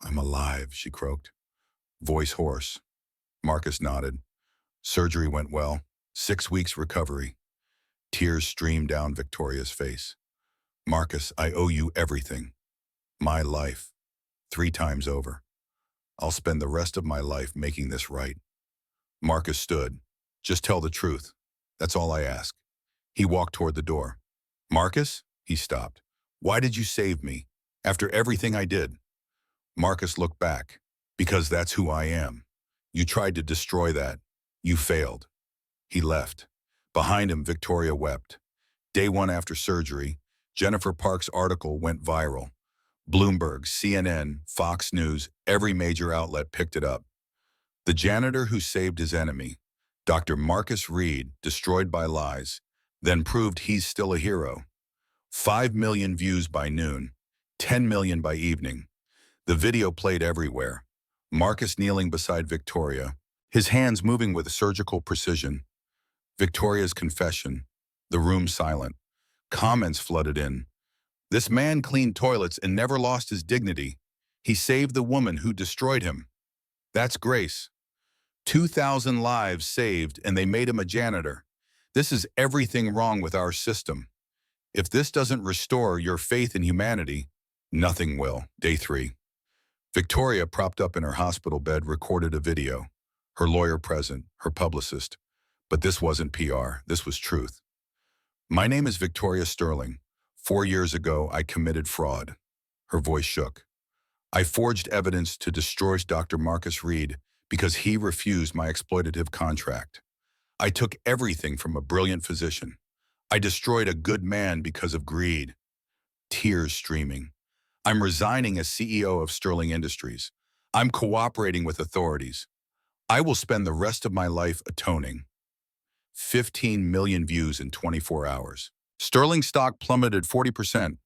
Speaker 1: I'm alive, she croaked. Voice hoarse. Marcus nodded. Surgery went well. 6 weeks recovery. Tears streamed down Victoria's face. Marcus, I owe you everything. My life. 3 times over. I'll spend the rest of my life making this right. Marcus stood. Just tell the truth. That's all I ask. He walked toward the door. Marcus? He stopped. Why did you save me? After everything I did? Marcus looked back. Because that's who I am. You tried to destroy that. You failed. He left. Behind him, Victoria wept. Day 1 after surgery, Jennifer Park's article went viral. Bloomberg, CNN, Fox News, every major outlet picked it up. The janitor who saved his enemy, Dr. Marcus Reed, destroyed by lies, then proved he's still a hero. 5 million views by noon, 10 million by evening. The video played everywhere. Marcus kneeling beside Victoria, his hands moving with surgical precision. Victoria's confession. The room silent. Comments flooded in. This man cleaned toilets and never lost his dignity. He saved the woman who destroyed him. That's grace. 2,000 lives saved and they made him a janitor. This is everything wrong with our system. If this doesn't restore your faith in humanity, nothing will. Day 3. Victoria, propped up in her hospital bed, recorded a video. Her lawyer present, her publicist. But this wasn't PR, this was truth. My name is Victoria Sterling. 4 years ago, I committed fraud. Her voice shook. I forged evidence to destroy Dr. Marcus Reed because he refused my exploitative contract. I took everything from a brilliant physician. I destroyed a good man because of greed. Tears streaming. I'm resigning as CEO of Sterling Industries. I'm cooperating with authorities. I will spend the rest of my life atoning. 15 million views in 24 hours. Sterling stock plummeted 40%.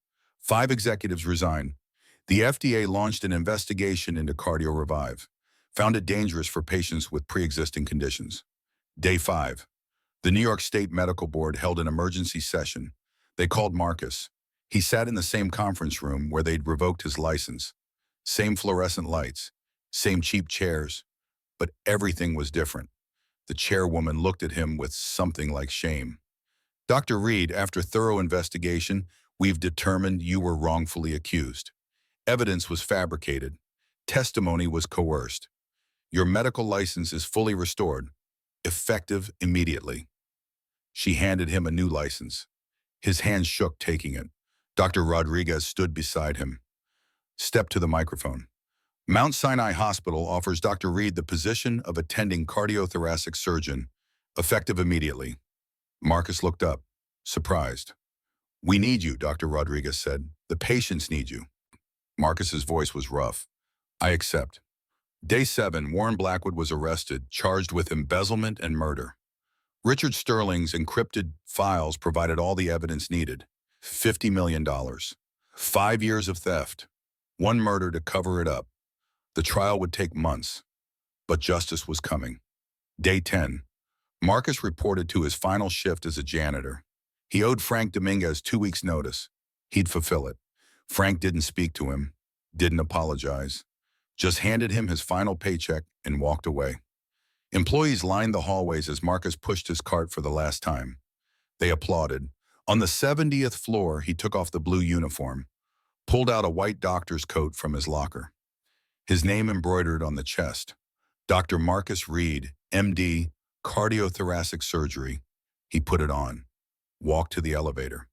Speaker 1: 5 executives resigned. The FDA launched an investigation into Cardio Revive. Found it dangerous for patients with pre-existing conditions. Day 5. The New York State Medical Board held an emergency session. They called Marcus. He sat in the same conference room where they'd revoked his license. Same fluorescent lights, same cheap chairs, but everything was different. The chairwoman looked at him with something like shame. Dr. Reed, after thorough investigation, we've determined you were wrongfully accused. Evidence was fabricated. Testimony was coerced. Your medical license is fully restored, effective immediately. She handed him a new license. His hands shook taking it. Dr. Rodriguez stood beside him. Stepped to the microphone. Mount Sinai Hospital offers Dr. Reed the position of attending cardiothoracic surgeon, effective immediately. Marcus looked up, surprised. We need you, Dr. Rodriguez said. The patients need you. Marcus's voice was rough. I accept. Day 7, Warren Blackwood was arrested, charged with embezzlement and murder. Richard Sterling's encrypted files provided all the evidence needed. $50 million. 5 years of theft. 1 murder to cover it up. The trial would take months, but justice was coming. Day 10. Marcus reported to his final shift as a janitor. He owed Frank Dominguez 2 weeks' notice. He'd fulfill it. Frank didn't speak to him, didn't apologize, just handed him his final paycheck and walked away. Employees lined the hallways as Marcus pushed his cart for the last time. They applauded. On the 70th floor, he took off the blue uniform, pulled out a white doctor's coat from his locker. His name embroidered on the chest. Dr. Marcus Reed, MD, cardiothoracic surgery. He put it on, walked to the elevator.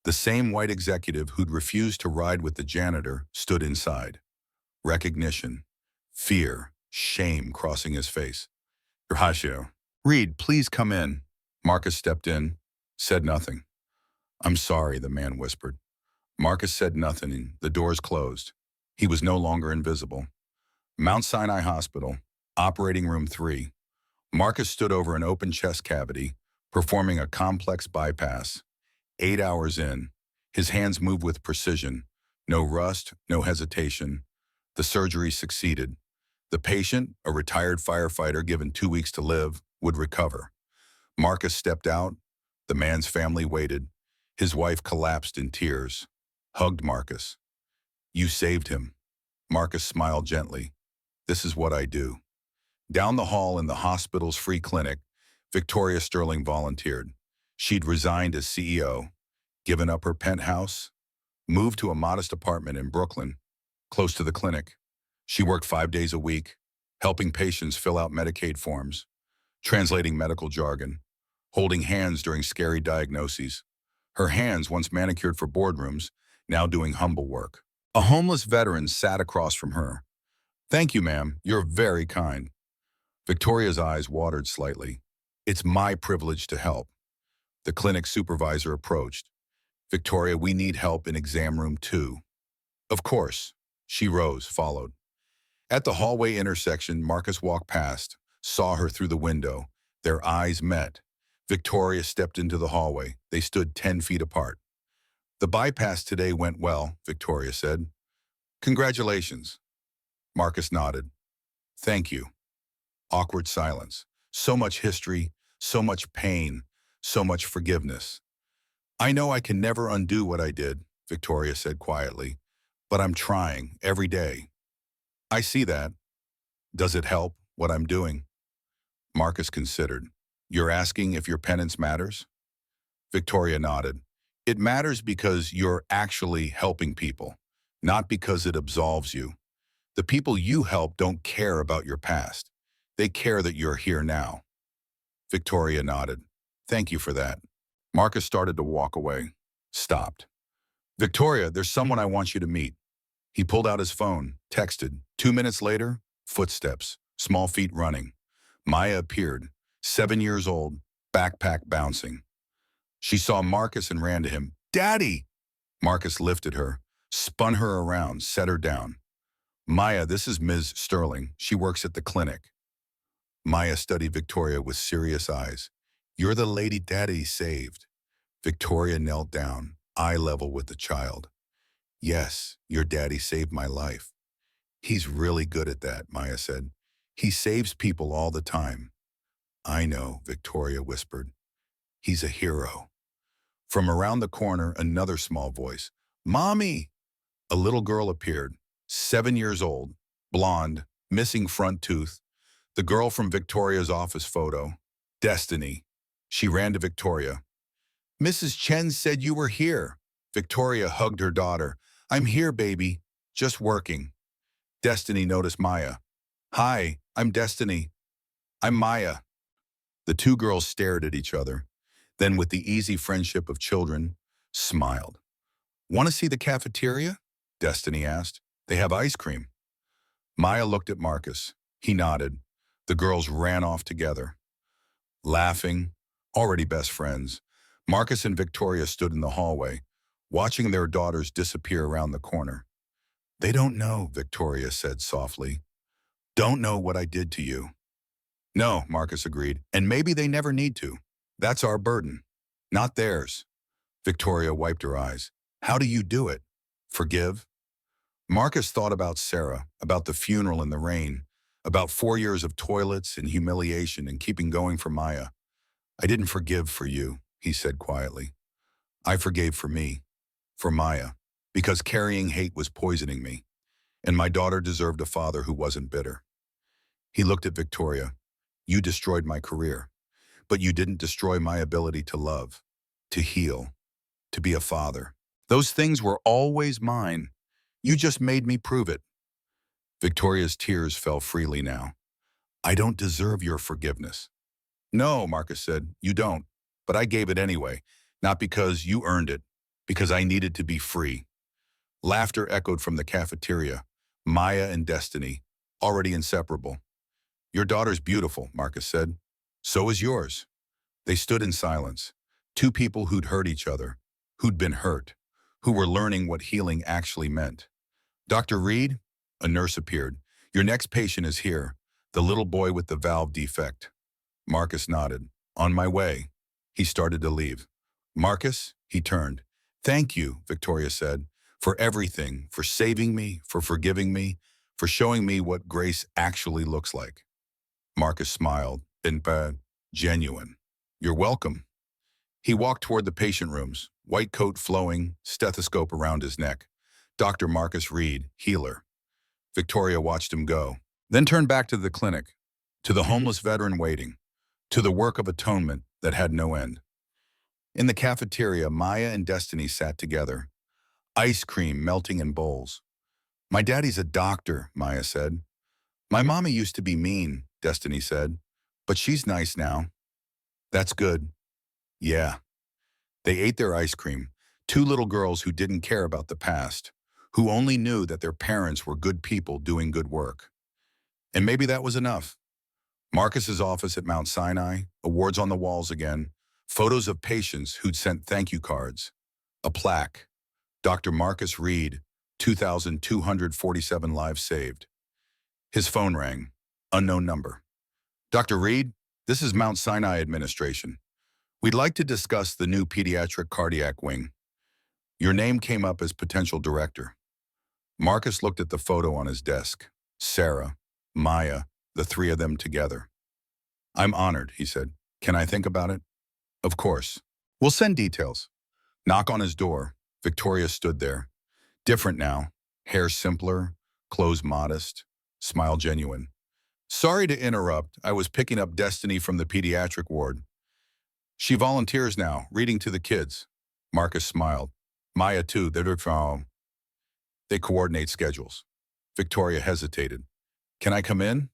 Speaker 1: The same white executive who'd refused to ride with the janitor stood inside. Recognition, fear, shame crossing his face. Horatio. Reed, please come in. Marcus stepped in, said nothing. I'm sorry, the man whispered. Marcus said nothing. The doors closed. He was no longer invisible. Mount Sinai Hospital, operating room 3. Marcus stood over an open chest cavity, performing a complex bypass. 8 hours in, his hands moved with precision. No rust, no hesitation. The surgery succeeded. The patient, a retired firefighter given 2 weeks to live, would recover. Marcus stepped out. The man's family waited. His wife collapsed in tears, hugged Marcus. You saved him. Marcus smiled gently. This is what I do. Down the hall in the hospital's free clinic, Victoria Sterling volunteered. She'd resigned as CEO, given up her penthouse, moved to a modest apartment in Brooklyn, close to the clinic. She worked 5 days a week, helping patients fill out Medicaid forms, translating medical jargon, holding hands during scary diagnoses. Her hands, once manicured for boardrooms, now doing humble work. A homeless veteran sat across from her. Thank you, ma'am. You're very kind. Victoria's eyes watered slightly. It's my privilege to help. The clinic supervisor approached. Victoria, we need help in exam room 2. Of course. She rose, followed. At the hallway intersection, Marcus walked past, saw her through the window. Their eyes met. Victoria stepped into the hallway. They stood 10 feet apart. The bypass today went well, Victoria said. Congratulations. Marcus nodded. Thank you. Awkward silence. So much history, so much pain, so much forgiveness. I know I can never undo what I did, Victoria said quietly, but I'm trying every day. I see that. Does it help, what I'm doing? Marcus considered. You're asking if your penance matters? Victoria nodded. It matters because you're actually helping people, not because it absolves you. The people you help don't care about your past. They care that you're here now. Victoria nodded. Thank you for that. Marcus started to walk away. Stopped. Victoria, there's someone I want you to meet. He pulled out his phone, texted. 2 minutes later, footsteps, small feet running. Maya appeared, 7 years old, backpack bouncing. She saw Marcus and ran to him. "Daddy!" Marcus lifted her, spun her around, set her down. "Maya, this is Ms. Sterling. She works at the clinic." Maya studied Victoria with serious eyes. "You're the lady Daddy saved." Victoria knelt down, eye level with the child. "Yes, your daddy saved my life." "He's really good at that," Maya said. "He saves people all the time." "I know," Victoria whispered. "He's a hero." From around the corner, another small voice. "Mommy!" A little girl appeared, 7 years old, blonde, missing front tooth, the girl from Victoria's office photo. Destiny. She ran to Victoria. "Mrs. Chen said you were here." Victoria hugged her daughter. "I'm here, baby. Just working." Destiny noticed Maya. "Hi, I'm Destiny." "I'm Maya." The two girls stared at each other, then with the easy friendship of children, smiled. "Want to see the cafeteria?" Destiny asked. "They have ice cream." Maya looked at Marcus. He nodded. The girls ran off together. Laughing, already best friends, Marcus and Victoria stood in the hallway, watching their daughters disappear around the corner. "They don't know," Victoria said softly. "Don't know what I did to you." "No," Marcus agreed, "and maybe they never need to. That's our burden, not theirs." Victoria wiped her eyes. "How do you do it? Forgive?" Marcus thought about Sarah, about the funeral in the rain, about 4 years of toilets and humiliation and keeping going for Maya. "I didn't forgive for you," he said quietly. "I forgave for me, for Maya, because carrying hate was poisoning me, and my daughter deserved a father who wasn't bitter." He looked at Victoria. "You destroyed my career, but you didn't destroy my ability to love, to heal, to be a father. Those things were always mine. You just made me prove it." Victoria's tears fell freely now. "I don't deserve your forgiveness." "No," Marcus said, "you don't. But I gave it anyway, not because you earned it, because I needed to be free." Laughter echoed from the cafeteria. Maya and Destiny, already inseparable. "Your daughter's beautiful," Marcus said. "So is yours." They stood in silence. Two people who'd hurt each other, who'd been hurt, who were learning what healing actually meant. "Dr. Reed?" A nurse appeared. "Your next patient is here, the little boy with the valve defect." Marcus nodded. "On my way." He started to leave. "Marcus?" He turned. "Thank you," Victoria said, "for everything, for saving me, for forgiving me, for showing me what grace actually looks like." Marcus smiled, genuine. "You're welcome." He walked toward the patient rooms, white coat flowing, stethoscope around his neck. Dr. Marcus Reed, healer. Victoria watched him go, then turned back to the clinic, to the homeless veteran waiting, to the work of atonement that had no end. In the cafeteria, Maya and Destiny sat together, ice cream melting in bowls. "My daddy's a doctor," Maya said. "My mommy used to be mean," Destiny said, "but she's nice now." "That's good." "Yeah." They ate their ice cream, two little girls who didn't care about the past, who only knew that their parents were good people doing good work. And maybe that was enough. Marcus's office at Mount Sinai, awards on the walls again, photos of patients who'd sent thank you cards, a plaque, Dr. Marcus Reed, 2,247 lives saved. His phone rang, unknown number. "Dr. Reed, this is Mount Sinai Administration. We'd like to discuss the new pediatric cardiac wing. Your name came up as potential director." Marcus looked at the photo on his desk. Sarah, Maya, the three of them together. "I'm honored," he said. "Can I think about it?" "Of course. We'll send details." Knock on his door. Victoria stood there. Different now. Hair simpler, clothes modest, smile genuine. "Sorry to interrupt. I was picking up Destiny from the pediatric ward. She volunteers now, reading to the kids." Marcus smiled. "Maya too. They coordinate schedules." Victoria hesitated. "Can I come in?"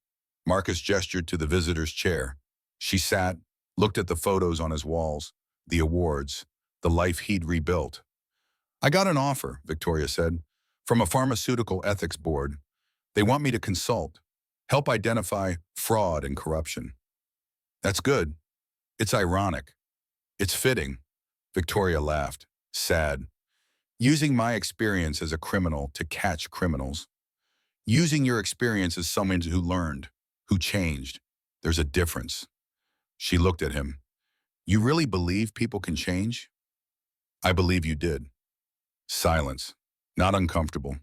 Speaker 1: Marcus gestured to the visitor's chair. She sat, looked at the photos on his walls, the awards, the life he'd rebuilt. "I got an offer," Victoria said, from a pharmaceutical ethics board. They want me to consult, help identify fraud and corruption. That's good. It's ironic. It's fitting. Victoria laughed, sad. Using my experience as a criminal to catch criminals. Using your experience as someone who learned, who changed. There's a difference. She looked at him. You really believe people can change? I believe you did. Silence. Not uncomfortable.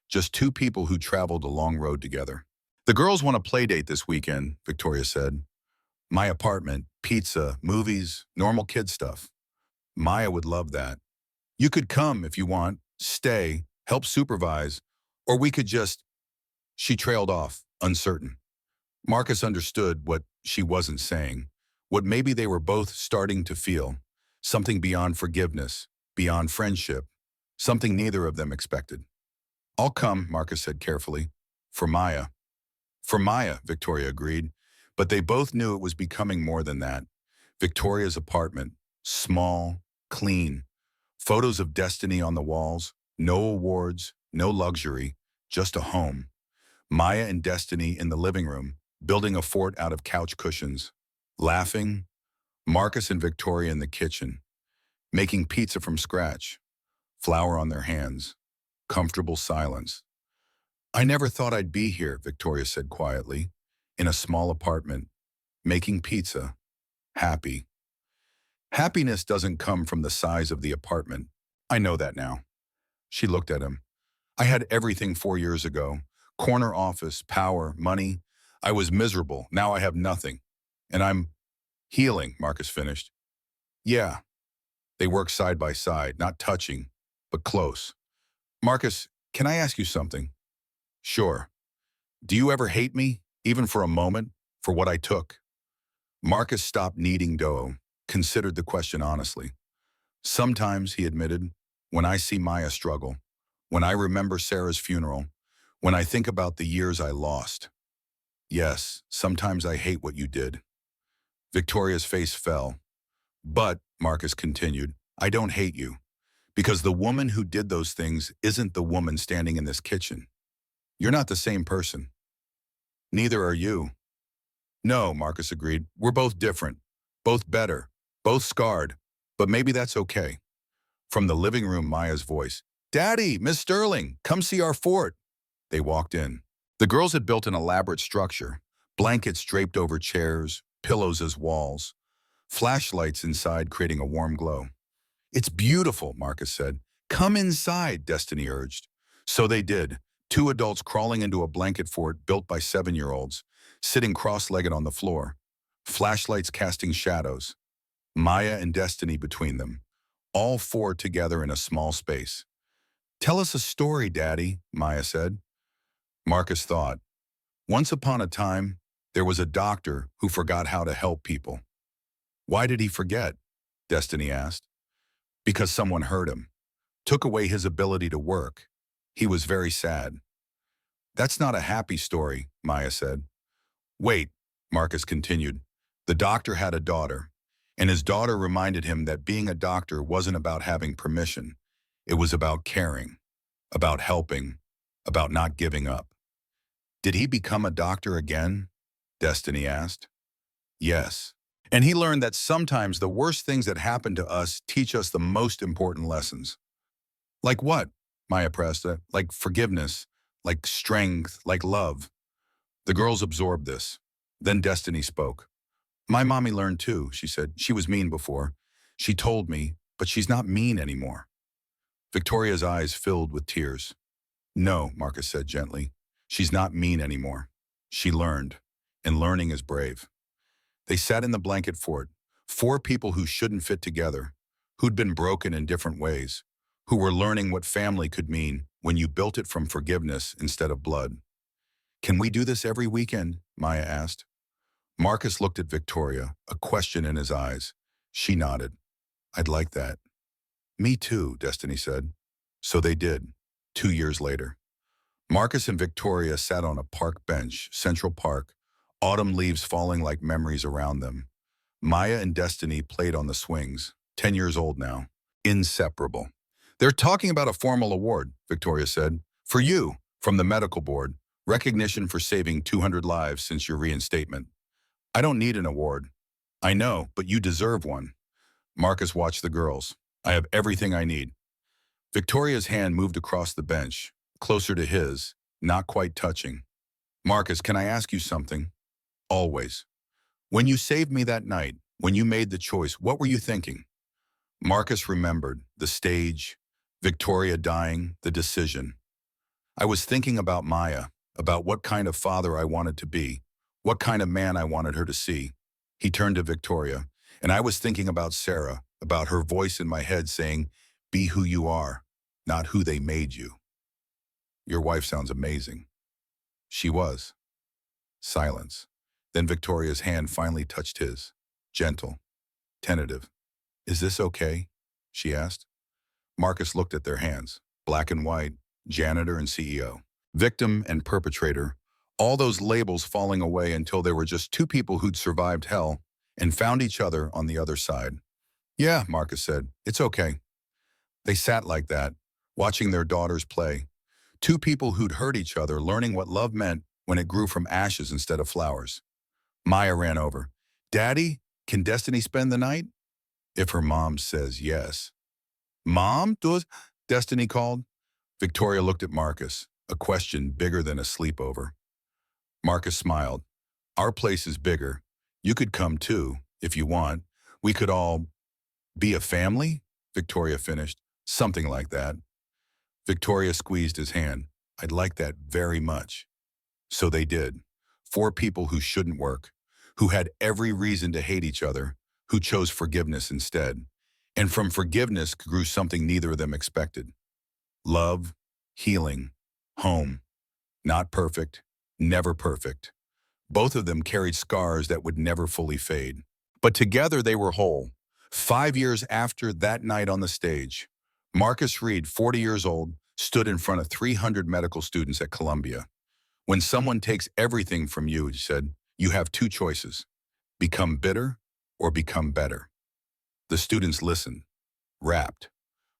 Speaker 1: Just two people who traveled a long road together. The girls want a play date this weekend, Victoria said. My apartment, pizza, movies, normal kid stuff. Maya would love that. You could come if you want, stay, help supervise, or we could just... She trailed off, uncertain. Marcus understood what she wasn't saying, what maybe they were both starting to feel, something beyond forgiveness, beyond friendship, something neither of them expected. I'll come, Marcus said carefully. For Maya. For Maya, Victoria agreed, but they both knew it was becoming more than that. Victoria's apartment, small, clean, photos of destiny on the walls, no awards, no luxury, just a home. Maya and Destiny in the living room, building a fort out of couch cushions. Laughing, Marcus and Victoria in the kitchen, making pizza from scratch, flour on their hands, comfortable silence. I never thought I'd be here, Victoria said quietly, in a small apartment, making pizza, happy. Happiness doesn't come from the size of the apartment. I know that now. She looked at him. I had everything 4 years ago. Corner office, power, money. I was miserable. Now I have nothing. And I'm healing, Marcus finished. Yeah. They work side by side, not touching, but close. Marcus, can I ask you something? Sure. Do you ever hate me, even for a moment, for what I took? Marcus stopped kneading dough, considered the question honestly. Sometimes, he admitted, when I see Maya struggle, when I remember Sarah's funeral, when I think about the years I lost. Yes, sometimes I hate what you did. Victoria's face fell. But, Marcus continued, I don't hate you, because the woman who did those things isn't the woman standing in this kitchen. You're not the same person. Neither are you. No, Marcus agreed. We're both different, both better, both scarred, but maybe that's okay. From the living room, Maya's voice, Daddy, Miss Sterling, come see our fort. They walked in. The girls had built an elaborate structure, blankets draped over chairs, pillows as walls, flashlights inside creating a warm glow. It's beautiful, Marcus said. Come inside, Destiny urged. So they did, two adults crawling into a blanket fort built by 7-year-olds, sitting cross-legged on the floor, flashlights casting shadows, Maya and Destiny between them, all four together in a small space. Tell us a story, Daddy, Maya said. Marcus thought. Once upon a time, there was a doctor who forgot how to help people. Why did he forget? Destiny asked. Because someone hurt him, took away his ability to work. He was very sad. That's not a happy story, Maya said. Wait, Marcus continued. The doctor had a daughter, and his daughter reminded him that being a doctor wasn't about having permission. It was about caring, about helping, about not giving up. Did he become a doctor again? Destiny asked. Yes. And he learned that sometimes the worst things that happen to us teach us the most important lessons. Like what? Maya pressed. Like forgiveness, like strength, like love. The girls absorbed this. Then Destiny spoke. My mommy learned too, she said. She was mean before. She told me, but she's not mean anymore. Victoria's eyes filled with tears. No, Marcus said gently. She's not mean anymore. She learned, and learning is brave. They sat in the blanket fort, 4 people who shouldn't fit together, who'd been broken in different ways, who were learning what family could mean when you built it from forgiveness instead of blood. Can we do this every weekend? Maya asked. Marcus looked at Victoria, a question in his eyes. She nodded. I'd like that. Me too, Destiny said. So they did, 2 years later. Marcus and Victoria sat on a park bench, Central Park, autumn leaves falling like memories around them. Maya and Destiny played on the swings, 10 years old now, inseparable. They're talking about a formal award, Victoria said. For you, from the medical board, recognition for saving 200 lives since your reinstatement. I don't need an award. I know, but you deserve one. Marcus watched the girls. I have everything I need. Victoria's hand moved across the bench, closer to his, not quite touching. Marcus, can I ask you something? Always. When you saved me that night, when you made the choice, what were you thinking? Marcus remembered the stage, Victoria dying, the decision. I was thinking about Maya, about what kind of father I wanted to be, what kind of man I wanted her to see. He turned to Victoria, and I was thinking about Sarah, about her voice in my head saying, be who you are, not who they made you. Your wife sounds amazing. She was. Silence. Then Victoria's hand finally touched his. Gentle. Tentative. Is this okay? She asked. Marcus looked at their hands. Black and white. Janitor and CEO. Victim and perpetrator. All those labels falling away until there were just two people who'd survived hell and found each other on the other side. Yeah, Marcus said. It's okay. They sat like that, watching their daughters play. Two people who'd hurt each other, learning what love meant when it grew from ashes instead of flowers. Maya ran over. Daddy, can Destiny spend the night? If her mom says yes. Mom, does Destiny called? Victoria looked at Marcus, a question bigger than a sleepover. Marcus smiled. Our place is bigger. You could come too, if you want. We could all be a family? Victoria finished. Something like that. Victoria squeezed his hand. I'd like that very much. So they did. Four people who shouldn't work, who had every reason to hate each other, who chose forgiveness instead. And from forgiveness grew something neither of them expected. Love, healing, home. Not perfect, never perfect. Both of them carried scars that would never fully fade. But together they were whole. 5 years after that night on the stage, Marcus Reed, 40 years old, stood in front of 300 medical students at Columbia. When someone takes everything from you, he said, you have two choices: become bitter or become better. The students listened, rapt.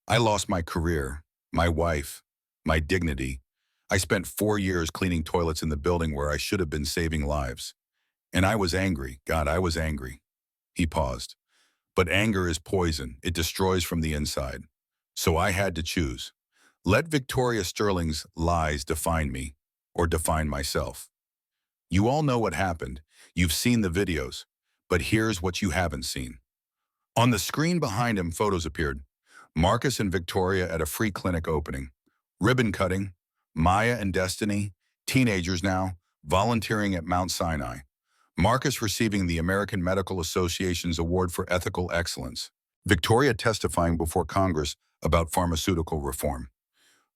Speaker 1: I lost my career, my wife, my dignity. I spent 4 years cleaning toilets in the building where I should have been saving lives. And I was angry. God, I was angry. He paused. But anger is poison. It destroys from the inside. So I had to choose. Let Victoria Sterling's lies define me, or define myself. You all know what happened. You've seen the videos. But here's what you haven't seen. On the screen behind him, photos appeared. Marcus and Victoria at a free clinic opening. Ribbon cutting. Maya and Destiny, teenagers now, volunteering at Mount Sinai. Marcus receiving the American Medical Association's Award for Ethical Excellence. Victoria testifying before Congress about pharmaceutical reform.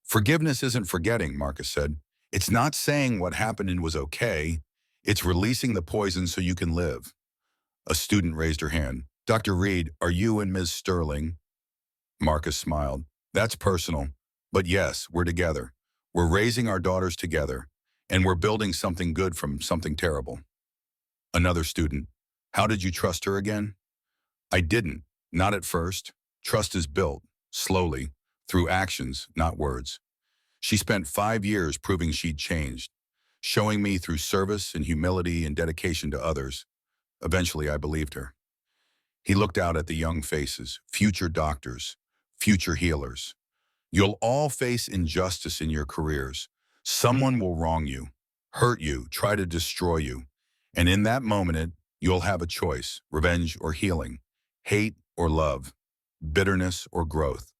Speaker 1: Forgiveness isn't forgetting, Marcus said. It's not saying what happened and was okay. It's releasing the poison so you can live. A student raised her hand. Dr. Reed, are you and Ms. Sterling? Marcus smiled. That's personal. But yes, we're together. We're raising our daughters together, and we're building something good from something terrible. Another student. How did you trust her again? I didn't. Not at first. Trust is built, slowly, through actions, not words. She spent 5 years proving she'd changed, showing me through service and humility and dedication to others. Eventually, I believed her. He looked out at the young faces, future doctors, future healers. You'll all face injustice in your careers. Someone will wrong you, hurt you, try to destroy you. And in that moment, you'll have a choice: revenge or healing, hate or love, bitterness or growth.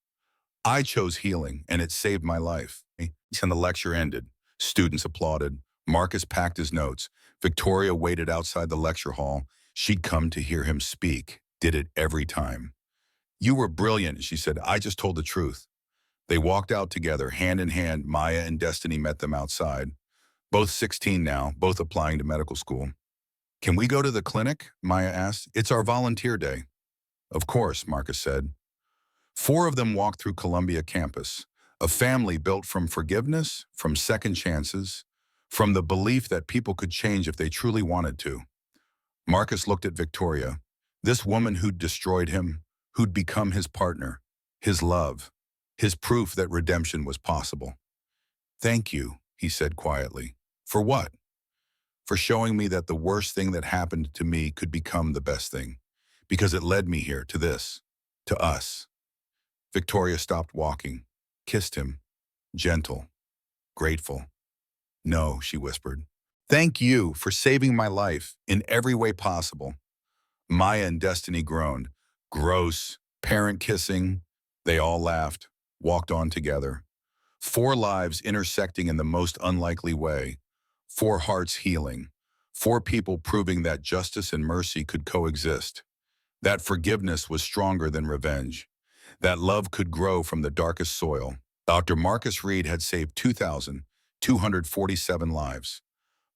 Speaker 1: I chose healing, and it saved my life. And the lecture ended. Students applauded. Marcus packed his notes. Victoria waited outside the lecture hall. She'd come to hear him speak. Did it every time. You were brilliant, she said. I just told the truth. They walked out together, hand in hand. Maya and Destiny met them outside. Both 16 now, both applying to medical school. Can we go to the clinic? Maya asked. It's our volunteer day. Of course, Marcus said. 4 of them walked through Columbia campus, a family built from forgiveness, from second chances, from the belief that people could change if they truly wanted to. Marcus looked at Victoria, this woman who'd destroyed him, who'd become his partner, his love. his proof that redemption was possible. "Thank you," he said quietly. "For what?" "For showing me that the worst thing that happened to me could become the best thing. Because it led me here, to this. To us." Victoria stopped walking, kissed him, gentle, grateful. "No," she whispered. "Thank you for saving my life in every way possible." Maya and Destiny groaned. "Gross. Parent kissing." They all laughed, walked on together. 4 lives intersecting in the most unlikely way. 4 hearts healing. 4 people proving that justice and mercy could coexist. That forgiveness was stronger than revenge. That love could grow from the darkest soil. Dr. Marcus Reed had saved 2,247 lives.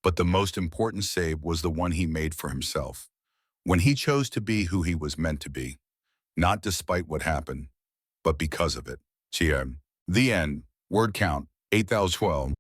Speaker 1: But the most important save was the one he made for himself. When he chose to be who he was meant to be. Not despite what happened, but because of it. TM. The end. Word count, 8,012.